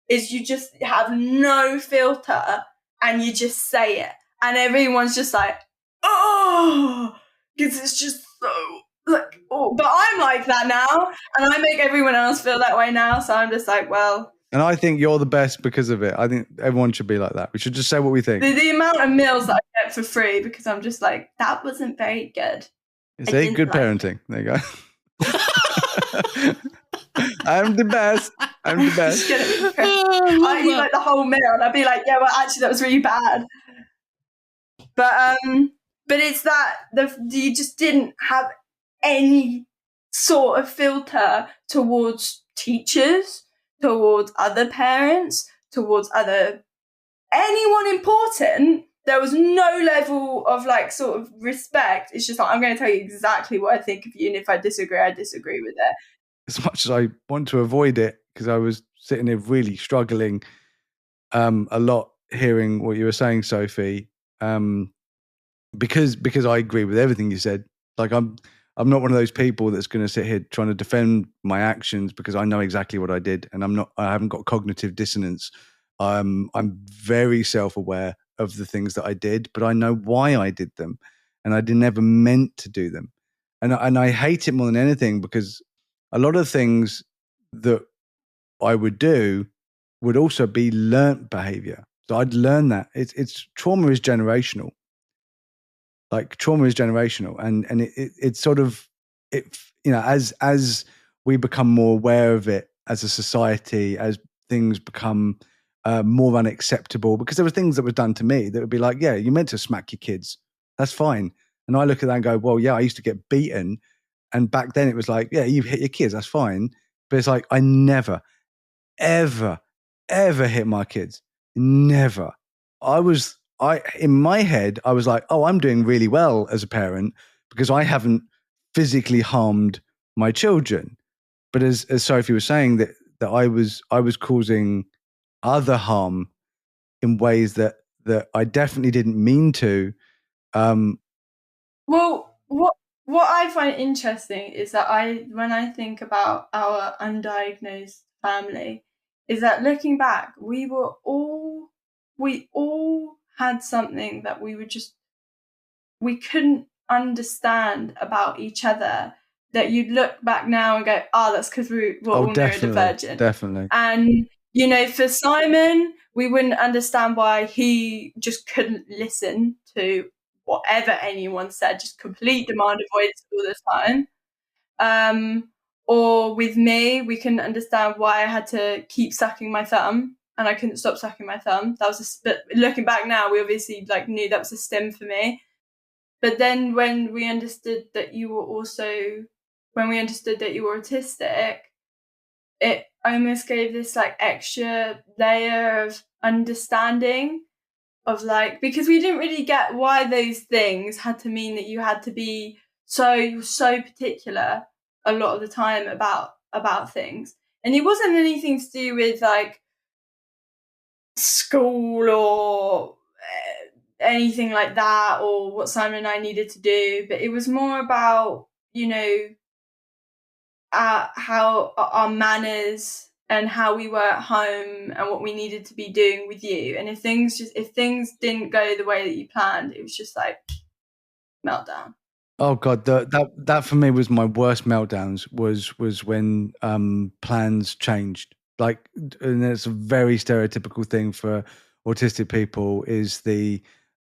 Is you just have no filter and you just say it. And everyone's just like, oh, because it's just so like, oh. But I'm like that now, and I make everyone else feel that way now. So I'm just like, well. And I think you're the best because of it. I think everyone should be like that. We should just say what we think. The amount of meals that I get for free because I'm just like, that wasn't very good. See, good parenting. There you go. I'm the best. Just I eat like the whole meal and I'd be like, yeah, well, actually, that was really bad. But it's that you just didn't have any sort of filter towards teachers, towards other parents, towards anyone important. There was no level of like sort of respect. It's just like, I'm going to tell you exactly what I think of you, and if I disagree, I disagree with it. As much as I want to avoid it, because I was sitting there really struggling a lot hearing what you were saying, Sophie, because I agree with everything you said. Like I'm not one of those people that's going to sit here trying to defend my actions, because I know exactly what I did, and I haven't got cognitive dissonance. I'm very self-aware of the things that I did, but I know why I did them, and I never meant to do them. And I hate it more than anything, because a lot of things that I would do would also be learnt behavior. So I'd learn that it's trauma is generational. Like trauma is generational, and it's sort of as we become more aware of it as a society, as things become more unacceptable, because there were things that were done to me that would be like, yeah, you're meant to smack your kids, that's fine. And I look at that and go, well, yeah, I used to get beaten, and back then it was like, yeah, you hit your kids, that's fine. But it's like I never, ever, ever hit my kids. Never. In my head, I was like, oh, I'm doing really well as a parent because I haven't physically harmed my children. But as Sophie was saying, that I was causing other harm in ways that I definitely didn't mean to. Well, what I find interesting is that when I think about our undiagnosed family, is that looking back, we all had something that we couldn't understand about each other, that you'd look back now and go, oh, that's because we're all neurodivergent. Definitely. And, you know, for Simon, we wouldn't understand why he just couldn't listen to whatever anyone said, just complete demand avoidance all the time. Or with me, we couldn't understand why I had to keep sucking my thumb and I couldn't stop sucking my thumb. That was but looking back now, we obviously knew that was a stim for me. But then when we understood that you were autistic, it almost gave this extra layer of understanding of because we didn't really get why those things had to mean that you had to be so particular a lot of the time about things. And it wasn't anything to do with school or anything like that, or what Simon and I needed to do, but it was more about, how our manners and how we were at home and what we needed to be doing with you. And if things didn't go the way that you planned, it was just meltdown. Oh God, that for me was my worst meltdowns. Was when plans changed. And it's a very stereotypical thing for autistic people, is the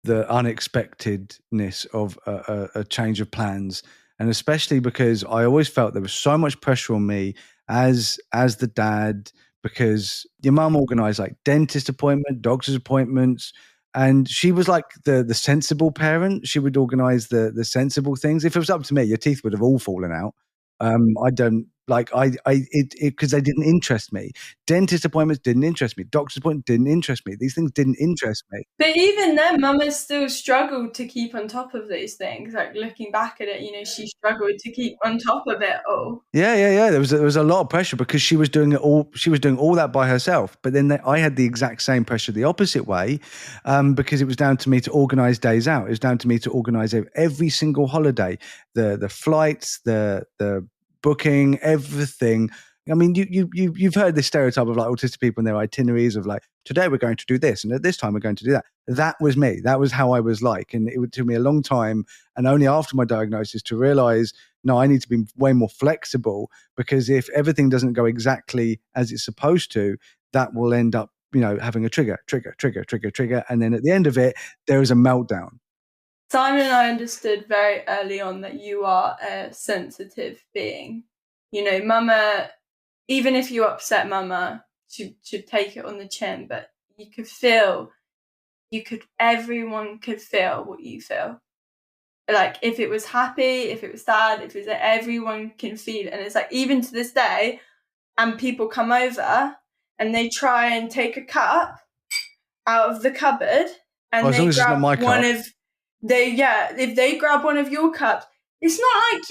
unexpectedness of a change of plans. And especially because I always felt there was so much pressure on me as the dad, because your mum organised dentist appointment, doctor's appointments, and she was the sensible parent. She would organise the sensible things. If it was up to me, your teeth would have all fallen out. I don't because they didn't interest me. Dentist appointments didn't interest me. Doctor's appointment didn't interest me. These things didn't interest me. But even then, Mama still struggled to keep on top of those things. Looking back at it, she struggled to keep on top of it all. Yeah. There was a lot of pressure because she was doing it all. She was doing all that by herself. But then I had the exact same pressure the opposite way, because it was down to me to organise days out. It was down to me to organise every single holiday, the flights, the booking, everything. I mean, you've heard this stereotype of autistic people and their itineraries of today we're going to do this and at this time we're going to do that. That was me. That was how I was and it took me a long time, and only after my diagnosis, to realise, no, I need to be way more flexible, because if everything doesn't go exactly as it's supposed to, that will end up having a trigger, and then at the end of it there is a meltdown. Simon and I understood very early on that you are a sensitive being. Mama, even if you upset Mama, she'd take it on the chin, but everyone could feel what you feel. If it was happy, if it was sad, if it was everyone can feel it. And it's even to this day, and people come over and they try and take a cup out of the cupboard, and they grab one of if they grab one of your cups, it's not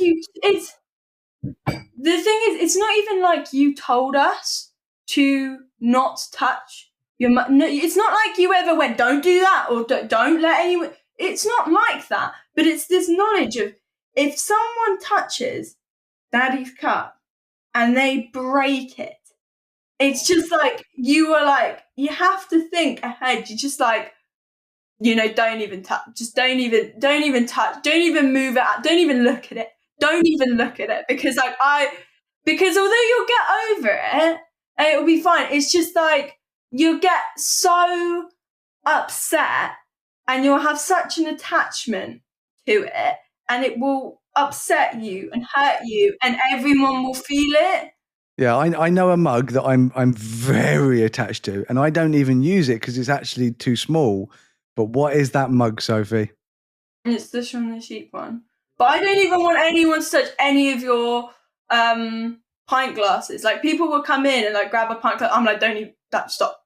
the thing is, it's not even you told us to not touch your no, it's not you ever went, don't do that, or don't let anyone. It's not like that, but it's this knowledge of, if someone touches Daddy's cup and they break it, it's just you are you have to think ahead. You're just don't even touch. Just don't even touch. Don't even move it out. Don't even look at it. Don't even look at it, because because although you'll get over it and it'll be fine, it's just you'll get so upset and you'll have such an attachment to it, and it will upset you and hurt you, and everyone will feel it. Yeah, I know a mug that I'm very attached to, and I don't even use it because it's actually too small. But what is that mug, Sophie? It's the Shaun the Sheep one. But I don't even want anyone to touch any of your pint glasses. People will come in and grab a pint glass. I'm don't even stop.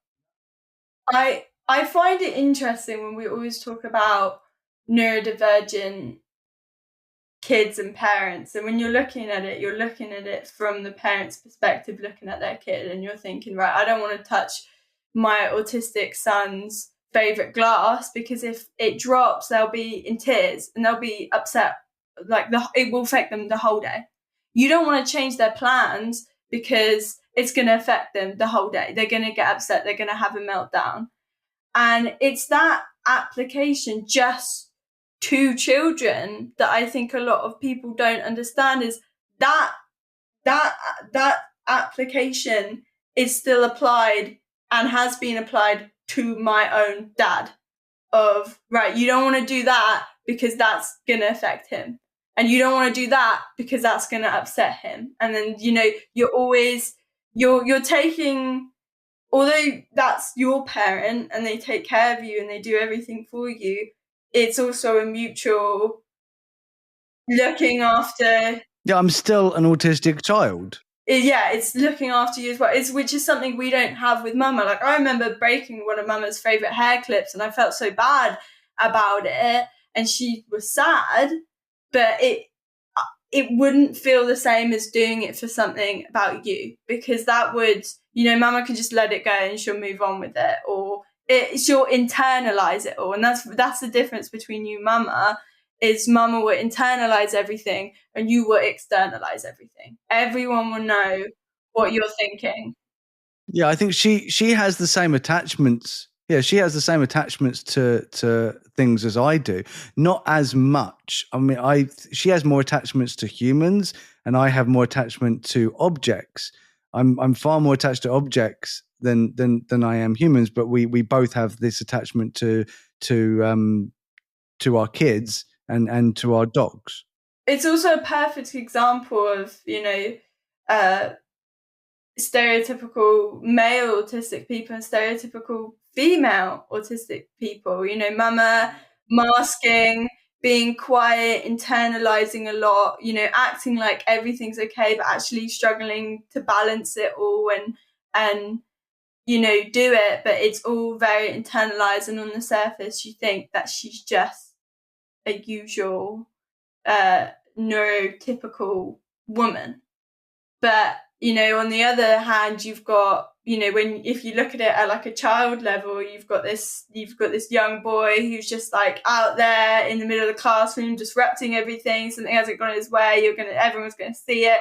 I find it interesting when we always talk about neurodivergent kids and parents, and when you're looking at it from the parent's perspective, looking at their kid, and you're thinking, right, I don't want to touch my autistic son's favorite glass, because if it drops, they'll be in tears and they'll be upset it will affect them the whole day. You don't want to change their plans because it's going to affect them the whole day. They're going to get upset. They're going to have a meltdown. And it's that application just to children that I think a lot of people don't understand, is that application is still applied and has been applied to my own dad. Of, right, you don't want to do that because that's going to affect him. And you don't want to do that because that's going to upset him. And then, you're always, you're taking, although that's your parent and they take care of you and they do everything for you, it's also a mutual looking after. Yeah, I'm still an autistic child. Yeah, it's looking after you as well. Which is something we don't have with Mama. Like, I remember breaking one of Mama's favourite hair clips and I felt so bad about it. And she was sad, but it wouldn't feel the same as doing it for something about you, because that would, Mama can just let it go and she'll move on with it, or she'll internalise it all. And that's the difference between you, Mama, is Mama will internalise everything and you will externalise everything. Everyone will know what you're thinking. Yeah, I think she has the same attachments. Yeah, she has the same attachments to things as I do. Not as much. I mean, she has more attachments to humans, and I have more attachment to objects. I'm far more attached to objects than I am humans. But we both have this attachment to our kids and to our dogs. It's also a perfect example of stereotypical male autistic people and stereotypical female autistic people. Mama masking, being quiet, internalizing a lot, acting like everything's okay, but actually struggling to balance it all and do it. But it's all very internalized, and on the surface, you think that she's just a usual neurotypical woman. But on the other hand, you've got, if you look at it at like a child level, you've got this young boy who's just like out there in the middle of the classroom disrupting everything. Something hasn't gone his way, everyone's going to see it.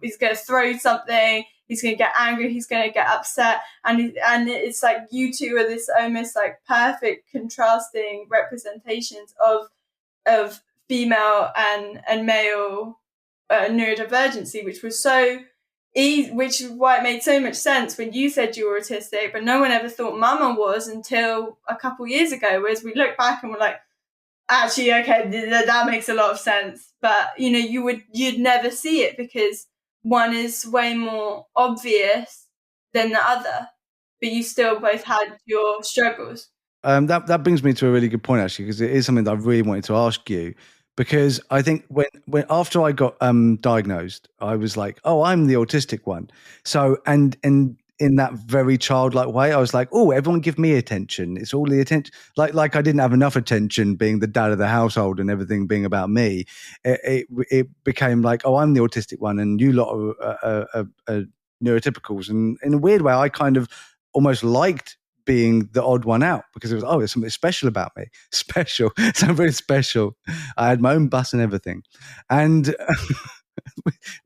He's going to throw something, he's going to get angry, he's going to get upset, and it's like you two are this almost like perfect contrasting representations of female and male neurodivergency, which was so easy, which is why it made so much sense when you said you were autistic, but no one ever thought Mama was until a couple years ago, whereas we look back and we're like, actually, okay, that makes a lot of sense. But you'd never see it because one is way more obvious than the other, but you still both had your struggles. That brings me to a really good point, actually, because it is something that I really wanted to ask you. Because I think when after I got diagnosed, I was like, oh, I'm the autistic one. So and in that very childlike way, I was like, oh, everyone give me attention. It's all the attention. Like I didn't have enough attention being the dad of the household and everything being about me. It became like, oh, I'm the autistic one, and you lot are neurotypicals. And in a weird way, I kind of almost liked being the odd one out, because it was, there's something special about me. Special. So very special. I had my own bus and everything. And it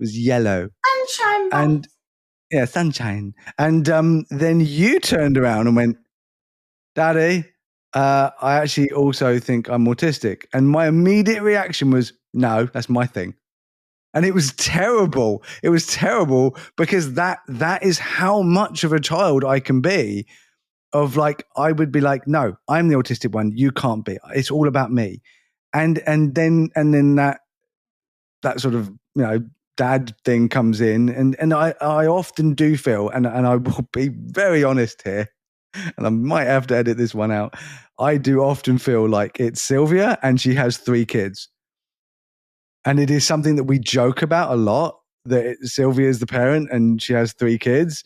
was yellow. Sunshine bus. And yeah, sunshine. And then you turned around and went, Daddy, I actually also think I'm autistic. And my immediate reaction was, no, that's my thing. And it was terrible. It was terrible because that is how much of a child I can be. Of like, I would be like, no, I'm the autistic one. You can't be. It's all about me. And then that sort of, dad thing comes in, and I often do feel, and I will be very honest here, and I might have to edit this one out. I do often feel like it's Sylvia, and she has 3 kids, and it is something that we joke about a lot. That Sylvia is the parent, and she has 3 kids.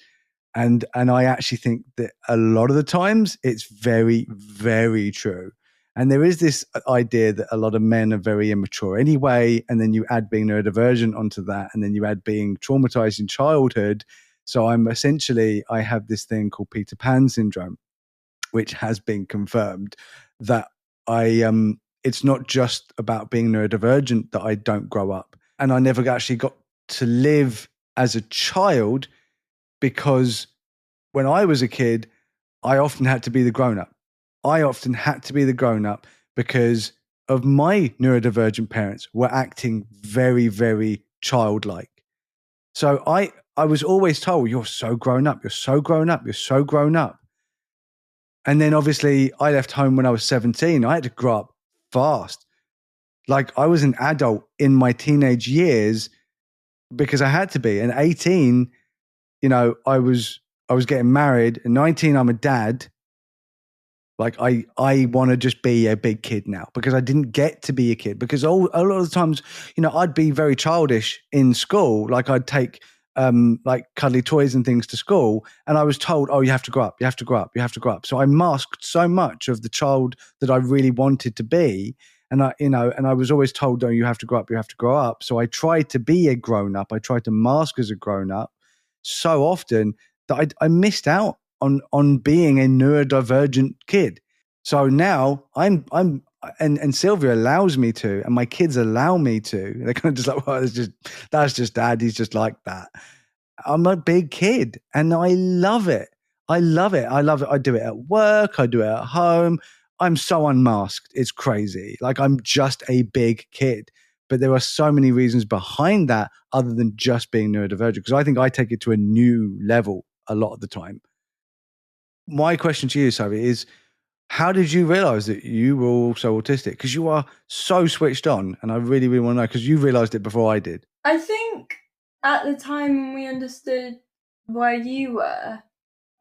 And I actually think that a lot of the times it's very, very true. And there is this idea that a lot of men are very immature anyway. And then you add being neurodivergent onto that. And then you add being traumatized in childhood. So I have this thing called Peter Pan syndrome, which has been confirmed that it's not just about being neurodivergent that I don't grow up. And I never actually got to live as a child because when I was a kid, I often had to be the grown-up. I often had to be the grown-up because of my neurodivergent parents were acting very, very childlike. So I was always told, you're so grown up, you're so grown up, you're so grown up. And then obviously I left home when I was 17. I had to grow up fast. Like I was an adult in my teenage years because I had to be. And 18, you know, I was getting married. At 19, I'm a dad. Like I want to just be a big kid now because I didn't get to be a kid because a lot of the times, you know, I'd be very childish in school. Like I'd take like cuddly toys and things to school, and I was told, oh, you have to grow up, you have to grow up, you have to grow up. So I masked so much of the child that I really wanted to be. And I was always told, oh, you have to grow up, you have to grow up. So I tried to be a grown up. I tried to mask as a grown up so often that I missed out on being a neurodivergent kid. So now I'm and Sylvia allows me to, and my kids allow me to. They're kind of just like, well, that's just dad. He's just like that. I'm a big kid and I love it. I love it. I love it. I do it at work. I do it at home. I'm so unmasked. It's crazy. Like I'm just a big kid. But there are so many reasons behind that other than just being neurodivergent, because I think I take it to a new level a lot of the time. My question to you, Sophie, is how did you realize that you were also autistic? Because you are so switched on, and I really, really want to know, because you realized it before I did. I think at the time we understood why you were,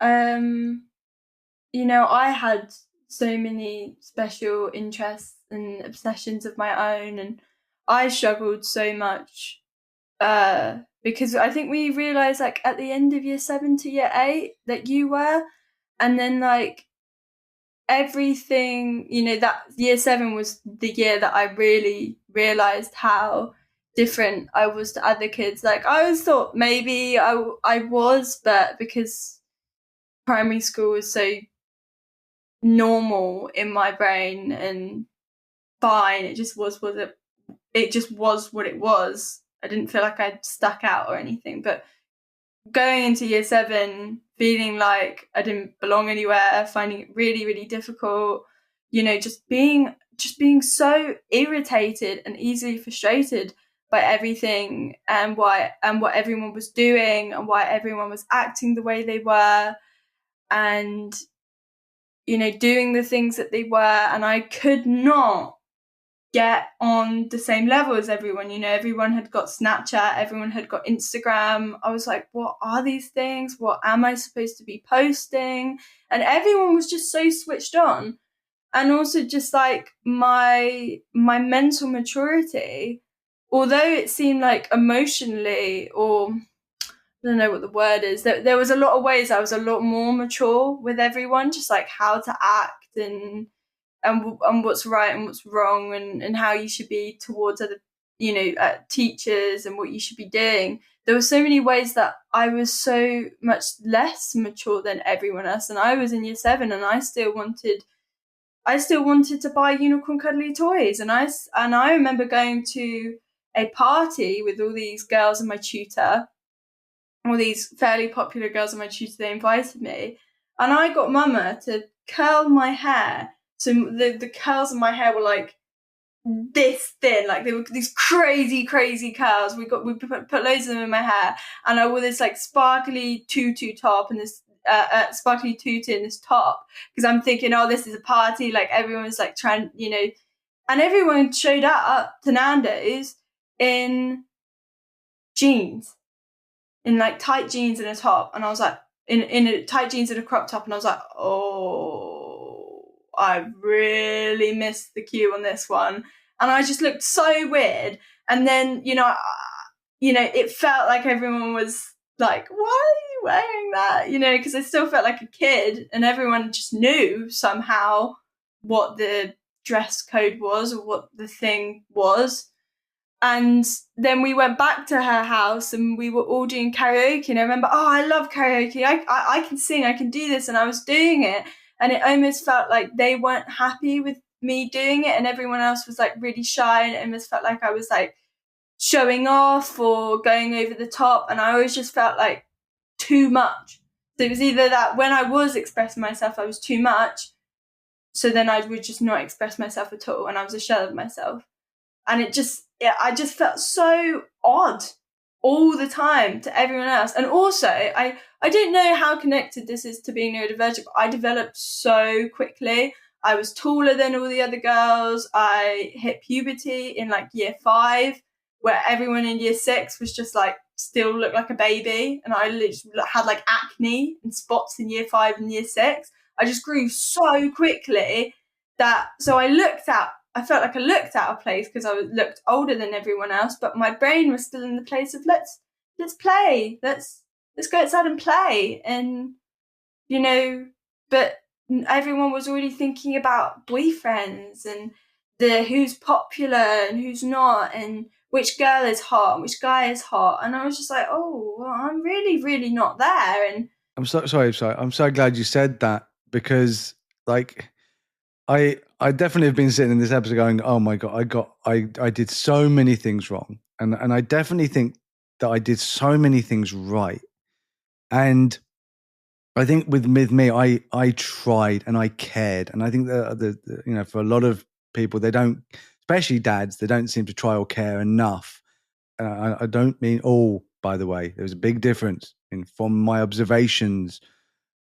you know, I had so many special interests and obsessions of my own, and I struggled so much because I think we realized like at the end of year 7 to year 8 that you were, and then like everything, you know, that year 7 was the year that I really realized how different I was to other kids. Like I always thought maybe I was, but because primary school was so normal in my brain and fine, it just was what it was. I didn't feel like I'd stuck out or anything. But going into year 7, feeling like I didn't belong anywhere, finding it really, really difficult, you know, just being so irritated and easily frustrated by everything and what everyone was doing and why everyone was acting the way they were and, you know, doing the things that they were. And I could not get on the same level as everyone. You know, everyone had got Snapchat, everyone had got Instagram. I was like, what are these things? What am I supposed to be posting? And everyone was just so switched on. And also just like my mental maturity, although it seemed like emotionally, or I don't know what the word is, there was a lot of ways I was a lot more mature with everyone, just like how to act and what's right and what's wrong and how you should be towards other, you know, teachers and what you should be doing. There were so many ways that I was so much less mature than everyone else. And I was in year 7 and I still wanted to buy unicorn cuddly toys. And I remember going to a party with all these girls and my tutor, all these fairly popular girls and my tutor. They invited me and I got Mama to curl my hair. So the curls in my hair were like this thin, like they were these crazy, crazy curls. We put loads of them in my hair, and I wore this like sparkly tutu top and this sparkly tutu in this top because I'm thinking, oh, this is a party. Like everyone's like trying, you know, and everyone showed up to Nando's in jeans, in like tight jeans and a top, and I was like in a tight jeans and a crop top, and I was like, oh, I really missed the cue on this one. And I just looked so weird. And then, you know, it felt like everyone was like, why are you wearing that? You know, because I still felt like a kid and everyone just knew somehow what the dress code was or what the thing was. And then we went back to her house and we were all doing karaoke. And I remember, oh, I love karaoke. I can sing, I can do this. And I was doing it. And it almost felt like they weren't happy with me doing it, and everyone else was like really shy, and it almost felt like I was like showing off or going over the top, and I always just felt like too much. So it was either that when I was expressing myself, I was too much, so then I would just not express myself at all, and I was a shell of myself. And I just felt so odd all the time to everyone else. And also, I didn't know how connected this is to being neurodivergent, but I developed so quickly. I was taller than all the other girls. I hit puberty in like year 5, where everyone in year 6 was just like still looked like a baby. And I literally had like acne and spots in year 5 and year 6. I just grew so quickly so I felt like I looked out of place because I looked older than everyone else, but my brain was still in the place of let's play, let's go outside and play, and but everyone was already thinking about boyfriends and who's popular and who's not, and which girl is hot and which guy is hot, and I was just like, oh, well, I'm really, really not there. And I'm sorry. I'm so glad you said that, because like I definitely have been sitting in this episode going, oh my God, I did so many things wrong. And I definitely think that I did so many things right. And I think with me, I tried and I cared. And I think that for a lot of people, they don't, especially dads, they don't seem to try or care enough. I don't mean all, by the way. There's a big difference from my observations.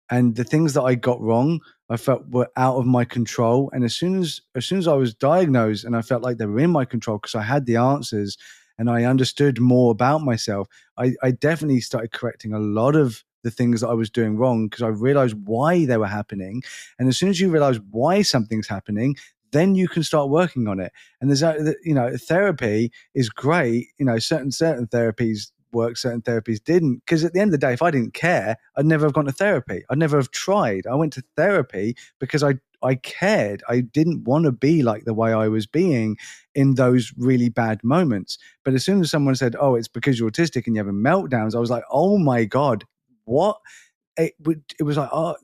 And the things that I got wrong, I felt were out of my control. And as soon as I was diagnosed, and I felt like they were in my control because I had the answers and I understood more about myself, I definitely started correcting a lot of the things that I was doing wrong, because I realized why they were happening. And as soon as you realize why something's happening, then you can start working on it. And there's therapy is great. Certain therapies work, certain therapies didn't, because at the end of the day, if I didn't care, I'd never have gone to therapy. I'd never have tried. I went to therapy because I cared. I didn't want to be like the way I was being in those really bad moments. But as soon as someone said, oh, it's because you're autistic and you're having meltdowns, I was like, oh my God, what? It was like, oh,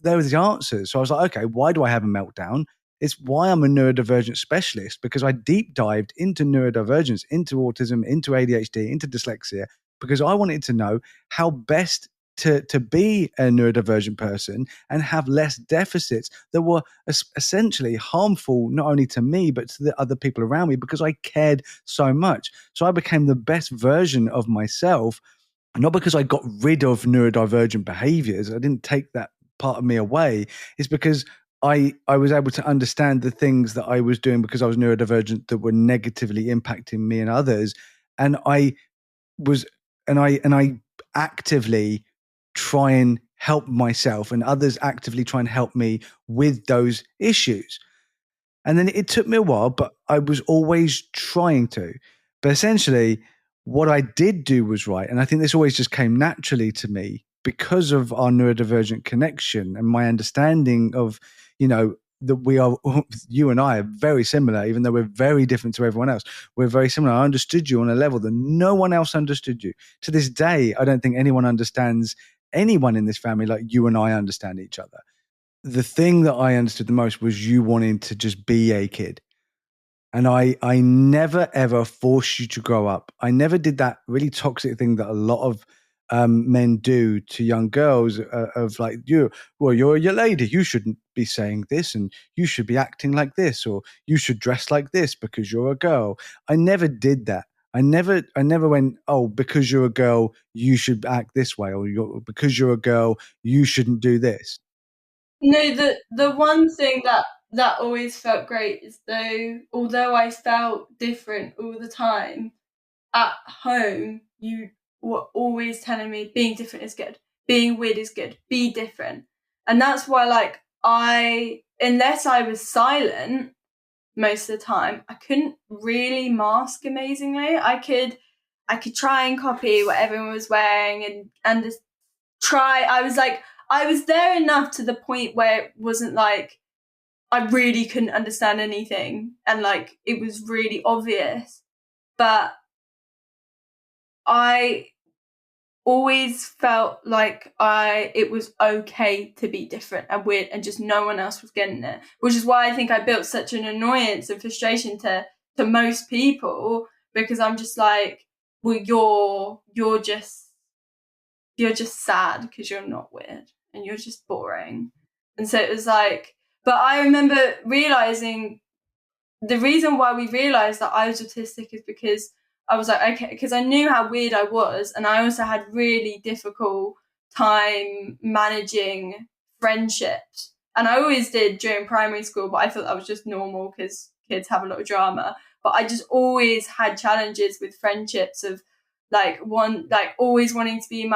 there were the answers. So I was like, okay, why do I have a meltdown? It's why I'm a neurodivergent specialist, because I deep dived into neurodivergence, into autism, into ADHD, into dyslexia, because I wanted to know how best to be a neurodivergent person and have less deficits that were essentially harmful, not only to me, but to the other people around me, because I cared so much. So I became the best version of myself, not because I got rid of neurodivergent behaviors. I didn't take that part of me away. It's because I was able to understand the things that I was doing because I was neurodivergent that were negatively impacting me and others. And I actively try and help myself, and others actively try and help me with those issues. And then it took me a while, but I was always trying to. But essentially, what I did do was right. And I think this always just came naturally to me because of our neurodivergent connection and my understanding of, that we are, you and I are very similar, even though we're very different to everyone else. We're very similar. I understood you on a level that no one else understood you. To this day, I don't think anyone understands anyone in this family like you and I understand each other. The thing that I understood the most was you wanting to just be a kid. And I never, ever forced you to grow up. I never did that really toxic thing that a lot of men do to young girls of like, you're a lady. You shouldn't be saying this, and you should be acting like this, or you should dress like this because you're a girl. I never did that. I never went, oh, because you're a girl, you should act this way, or because you're a girl, you shouldn't do this. No, the one thing that always felt great is although I felt different all the time, at home you were always telling me being different is good, being weird is good, be different. And that's why unless I was silent most of the time, I couldn't really mask amazingly. I could try and copy what everyone was wearing and just try. I was there enough to the point where it wasn't like I really couldn't understand anything and like it was really obvious. But I always felt like it was okay to be different and weird, and just no one else was getting it, which is why I think I built such an annoyance and frustration to most people, because I'm just like, well, you're just sad because you're not weird and you're just boring. And so it was like, but I remember realizing the reason why we realized that I was autistic is because I was like, okay, because I knew how weird I was, and I also had really difficult time managing friendships. And I always did during primary school, but I thought that was just normal because kids have a lot of drama. But I just always had challenges with friendships of always wanting to be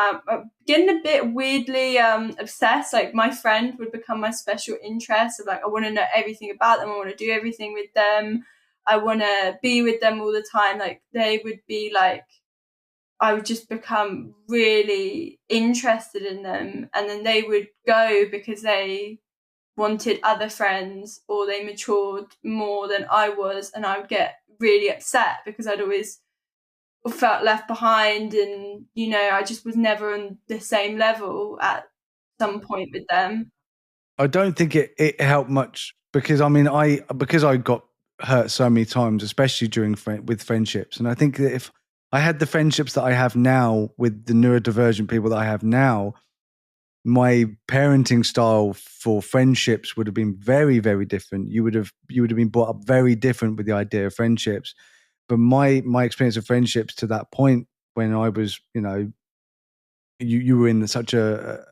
getting a bit weirdly obsessed. Like my friend would become my special interest of like, I want to know everything about them, I want to do everything with them, I want to be with them all the time. Like they would be like, I would just become really interested in them, and then they would go because they wanted other friends or they matured more than I was, and I would get really upset because I'd always felt left behind, and I just was never on the same level at some point with them. I don't think it helped much, because I got hurt so many times, especially with friendships. And I think that if I had the friendships that I have now with the neurodivergent people that I have now, my parenting style for friendships would have been very, very different. You would have been brought up very different with the idea of friendships. But my experience of friendships to that point, when I was, you were in such a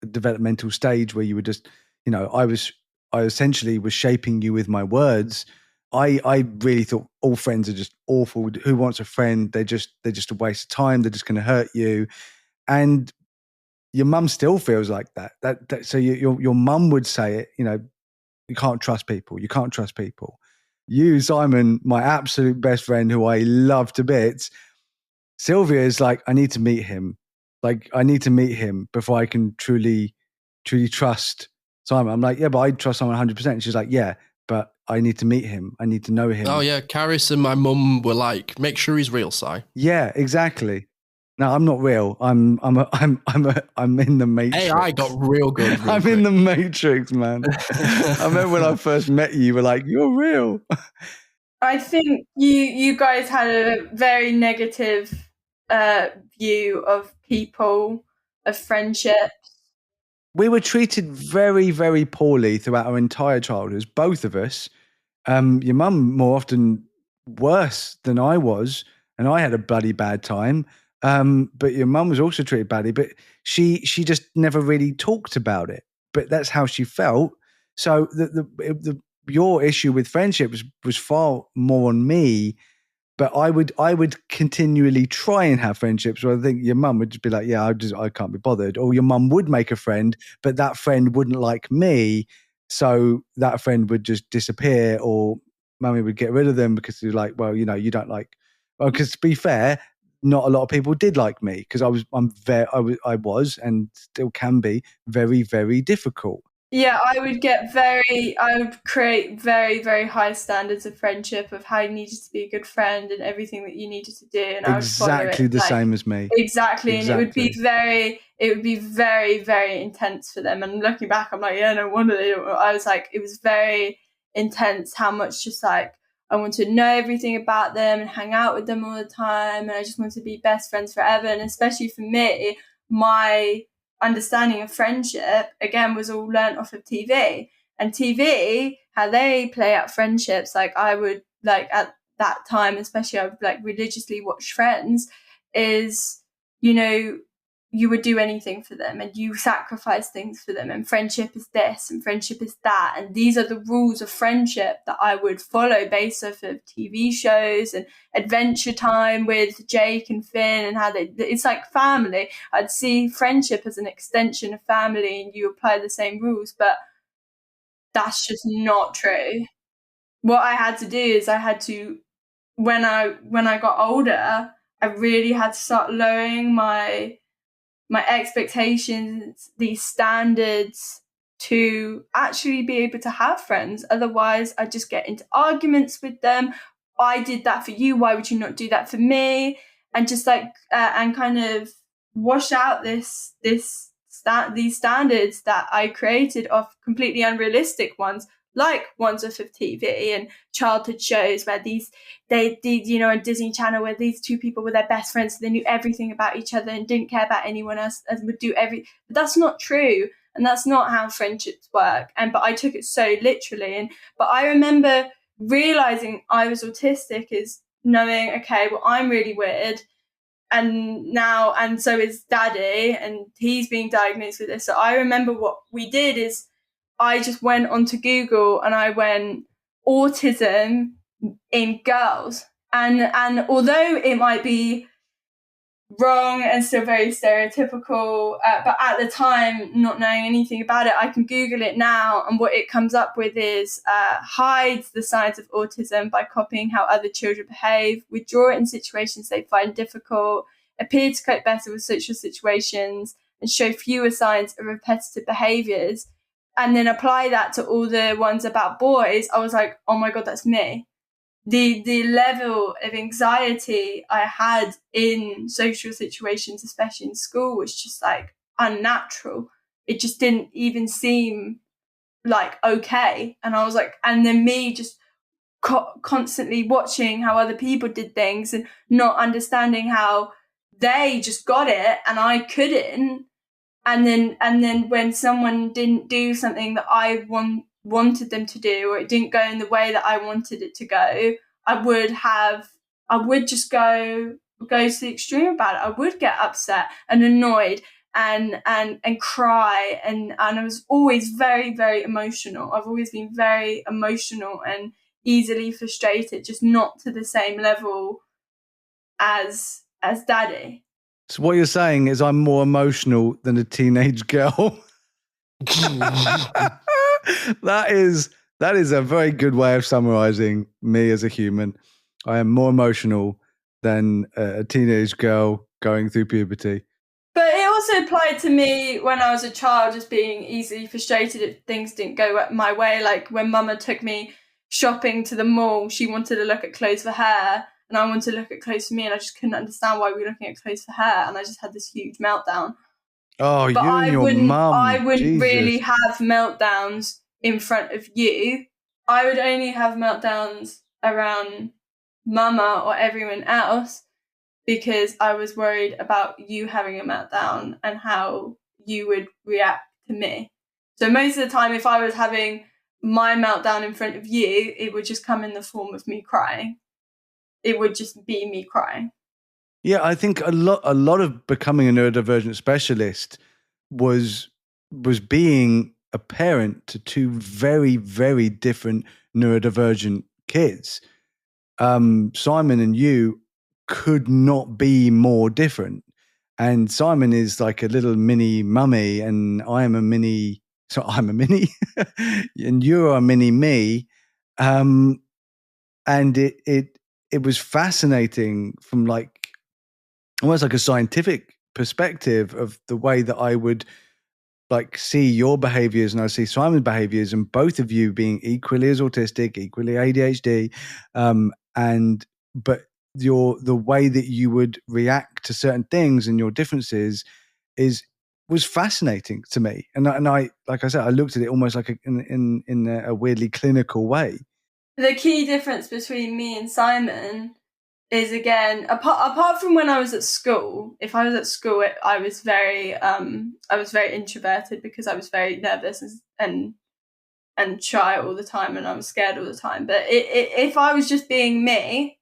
developmental stage where you were just, I essentially was shaping you with my words. I really thought all friends are just awful. Who wants a friend? They're just a waste of time. They're just going to hurt you. And your mum still feels like that. So your mum would say it, you can't trust people. You can't trust people. You, Simon, my absolute best friend who I love to bits, Sylvia is like, I need to meet him. Like, I need to meet him before I can truly trust Simon. I'm like, yeah, but I trust Simon 100%. She's like, yeah, but I need to meet him. I need to know him. Oh yeah, Caris and my mum were like, make sure he's real, Si. Yeah, exactly. No, I'm not real. I'm in the Matrix. Hey, I got real good. I'm quick. In the Matrix, man. I remember when I first met you were like, you're real. I think you guys had a very negative view of people, of friendships. We were treated very, very poorly throughout our entire childhood, both of us. Your mum more often worse than I was, and I had a bloody bad time. But your mum was also treated badly, but she just never really talked about it. But that's how she felt. So your issue with friendship was far more on me. But I would continually try and have friendships where I think your mum would just be like, yeah, I can't be bothered. Or your mum would make a friend, but that friend wouldn't like me. So that friend would just disappear, or mummy would get rid of them because they're like, well, you don't like, well, because to be fair, not a lot of people did like me because I was and still can be very, very difficult. Yeah, I would create very, very high standards of friendship, of how you needed to be a good friend and everything that you needed to do. And I would follow it. Exactly the same as me. Exactly. And it would be very, very intense for them. And looking back, I'm like, yeah, no wonder they don't. I was like, it was very intense how much just like, I want to know everything about them and hang out with them all the time. And I just want to be best friends forever. And especially for me, my understanding of friendship again was all learnt off of TV. And TV, how they play out friendships, like I would like at that time, especially I would like religiously watch Friends, is you would do anything for them and you sacrifice things for them, and friendship is this and friendship is that, and these are the rules of friendship that I would follow based off of TV shows and Adventure Time with Jake and Finn, and how it's like family. I'd see friendship as an extension of family and you apply the same rules, but that's just not true. What I had to do is when I got older, I really had to start lowering my expectations, these standards, to actually be able to have friends. Otherwise, I just get into arguments with them. I did that for you. Why would you not do that for me? And just like, and kind of wash out these standards that I created of completely unrealistic ones, like ones of TV and childhood shows where they did, on Disney Channel, where these two people were their best friends, so they knew everything about each other and didn't care about anyone else and would do but that's not true, and that's not how friendships work. But I took it so literally, but I remember realizing I was autistic is knowing, okay, well, I'm really weird, and so is Daddy, and he's being diagnosed with this. So I remember what we did is I just went onto Google and I went autism in girls. And although it might be wrong and still very stereotypical, but at the time, not knowing anything about it, I can Google it now, and what it comes up with is hides the signs of autism by copying how other children behave, withdraw it in situations they find difficult, appear to cope better with social situations, and show fewer signs of repetitive behaviours, and then apply that to all the ones about boys. I was like, oh my God, that's me. The level of anxiety I had in social situations, especially in school, was just like unnatural. It just didn't even seem like okay. And I was like, and then me just constantly watching how other people did things and not understanding how they just got it and I couldn't. And then when someone didn't do something that I wanted them to do, or it didn't go in the way that I wanted it to go, I would just go to the extreme about it. I would get upset and annoyed and cry, and I was always very, very emotional. I've always been very emotional and easily frustrated, just not to the same level as Daddy. So what you're saying is I'm more emotional than a teenage girl. That is a very good way of summarizing me as a human. I am more emotional than a teenage girl going through puberty. But it also applied to me when I was a child, just being easily frustrated if things didn't go my way. Like when Mama took me shopping to the mall, she wanted to look at clothes for her, and I wanted to look at clothes for me, and I just couldn't understand why we were looking at clothes for her, and I just had this huge meltdown. Oh, but you and your mum. I wouldn't Jesus. really have meltdowns in front of you. I would only have meltdowns around Mama or everyone else, because I was worried about you having a meltdown and how you would react to me. So most of the time, if I was having my meltdown in front of you, it would just come in the form of me crying. It would just be me crying. Yeah, I think a lot of becoming a neurodivergent specialist was being a parent to two very, very different neurodivergent kids. Simon and you could not be more different. And Simon is like a little mini mummy, and I'm a mini, and you're a mini me. And it was fascinating from like almost like a scientific perspective of the way that I would like see your behaviors and I see Simon's behaviors, and both of you being equally as autistic, equally ADHD, but the way that you would react to certain things and your differences was fascinating to me. And I, like I said, I looked at it almost like in a weirdly clinical way. The key difference between me and Simon is, again, apart from when I was at school. If I was at school, I was very introverted because I was very nervous and shy all the time, and I was scared all the time. But if I was just being me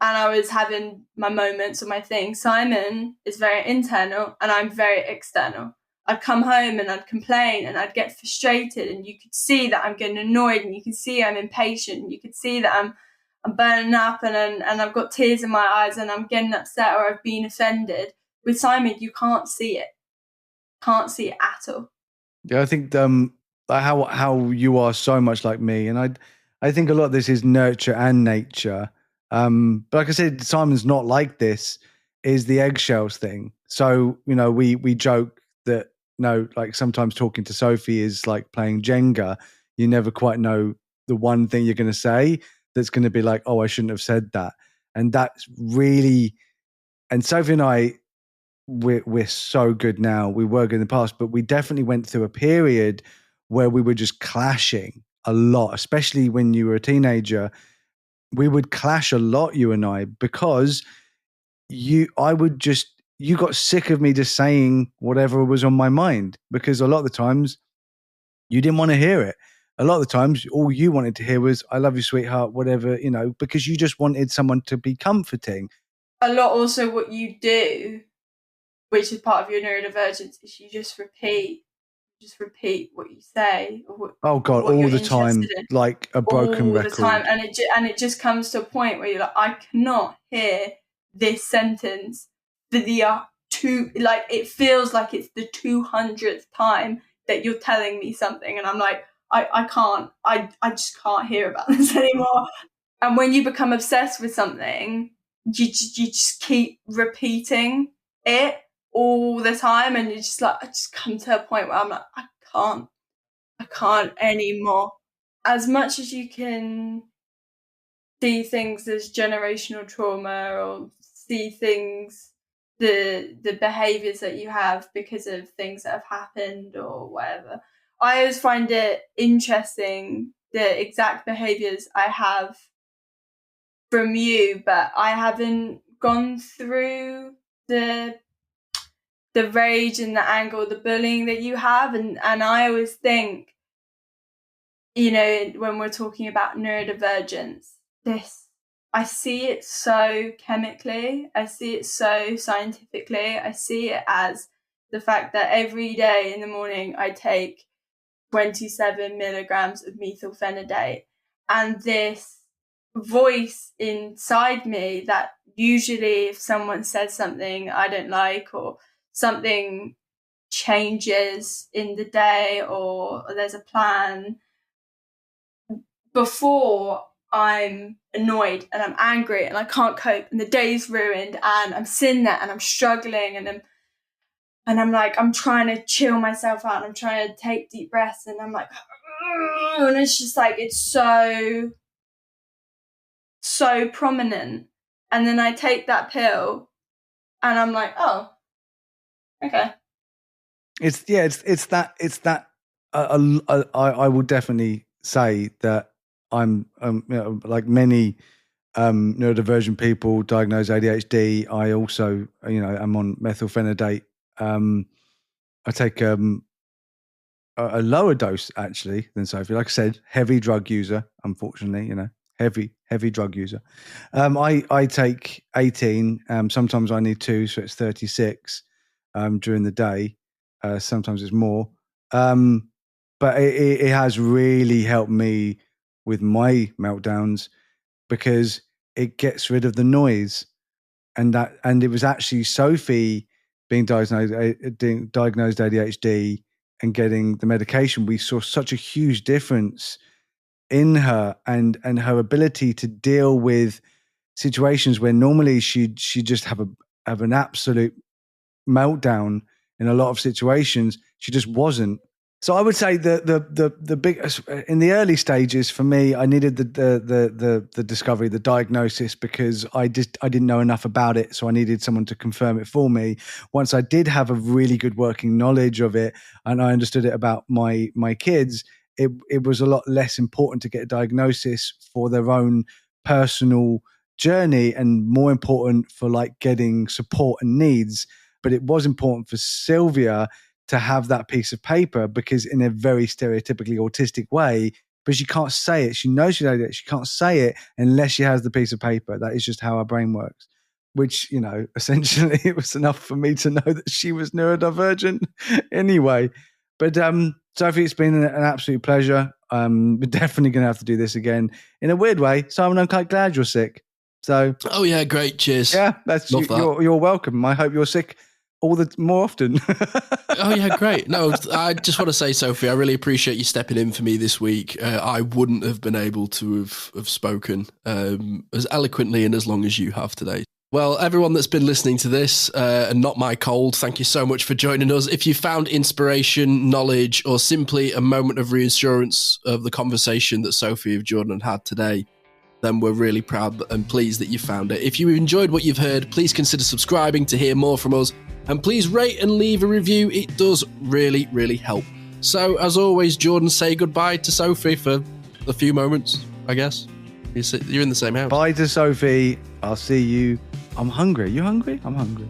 and I was having my moments or my thing, Simon is very internal and I'm very external. I'd come home and I'd complain and I'd get frustrated, and you could see that I'm getting annoyed, and you can see I'm impatient, and you could see that I'm burning up and I've got tears in my eyes and I'm getting upset or I've been offended. With Simon, you can't see it. Can't see it at all. Yeah, I think how you are so much like me, and I think a lot of this is nurture and nature. But like I said, Simon's not like this. Is the eggshells thing. So we joke that like sometimes talking to Sophie is like playing Jenga. You never quite know the one thing you're going to say that's going to be like, oh, I shouldn't have said that. And that's really, and Sophie and I we're so good now. We were good in the past, but we definitely went through a period where we were just clashing a lot, especially when you were a teenager. We would clash a lot, you and I, because you got sick of me just saying whatever was on my mind, because a lot of the times you didn't want to hear it. A lot of the times all you wanted to hear was, I love you, sweetheart, whatever, because you just wanted someone to be comforting. A lot also what you do, which is part of your neurodivergence, is you just repeat what you say. Or all the time, like a broken record. All the time. And it just comes to a point where you're like, I cannot hear this sentence for it feels like it's the 200th time that you're telling me something, and I'm like, I just can't hear about this anymore. And when you become obsessed with something, you just keep repeating it all the time, and you're just like, I just come to a point where I'm like, I can't anymore. As much as you can see things as generational trauma, or see things, the behaviors that you have because of things that have happened or whatever, I always find it interesting the exact behaviors I have from you, but I haven't gone through the rage and the anger, the bullying that you have, and I always think, when we're talking about neurodivergence, I see it so chemically, I see it so scientifically, I see it as the fact that every day in the morning I take 27 milligrams of methylphenidate, and this voice inside me that usually if someone says something I don't like, or something changes in the day, or there's a plan, before I'm annoyed and I'm angry and I can't cope and the day's ruined and I'm sitting there and I'm struggling and I'm like, I'm trying to chill myself out and I'm trying to take deep breaths and I'm like, and it's just like, it's so prominent. And then I take that pill and I'm like, oh, okay. It's that. I will definitely say that I'm, like many neurodivergent people diagnosed ADHD. I also, I'm on methylphenidate. I take a lower dose actually than Sophie. Like I said, heavy drug user. Unfortunately, heavy drug user. I take 18. Sometimes I need 2, so it's 36 during the day. Sometimes it's more. But it has really helped me with my meltdowns because it gets rid of the noise, and it was actually Sophie being diagnosed ADHD and getting the medication. We saw such a huge difference in her and her ability to deal with situations where normally she'd just have an absolute meltdown in a lot of situations. She just wasn't. So I would say the big in the early stages for me, I needed the discovery, the diagnosis, because I didn't know enough about it. So I needed someone to confirm it for me. Once I did have a really good working knowledge of it and I understood it about my kids, it was a lot less important to get a diagnosis for their own personal journey and more important for like getting support and needs. But it was important for Sylvia to have that piece of paper, because in a very stereotypically autistic way, but she can't say it. She knows she knows it. She can't say it unless she has the piece of paper. That is just how our brain works, which, essentially it was enough for me to know that she was neurodivergent anyway. But Sophie, it's been an absolute pleasure. We're definitely going to have to do this again in a weird way. Simon, I'm quite glad you're sick. So, oh yeah, great. Cheers. Yeah, you're welcome. I hope you're sick more often. Oh yeah, great. No, I just want to say, Sophie, I really appreciate you stepping in for me this week. I wouldn't have been able to have spoken as eloquently and as long as you have today. Well, everyone that's been listening to this and not my cold, thank you so much for joining us. If you found inspiration, knowledge, or simply a moment of reassurance of the conversation that Sophie and Jordan had today, then we're really proud and pleased that you found it. If you enjoyed what you've heard, please consider subscribing to hear more from us. And please rate and leave a review. It does really, really help. So, as always, Jordan, say goodbye to Sophie for a few moments, I guess. You're in the same house. Bye to Sophie. I'll see you. I'm hungry. You hungry? I'm hungry.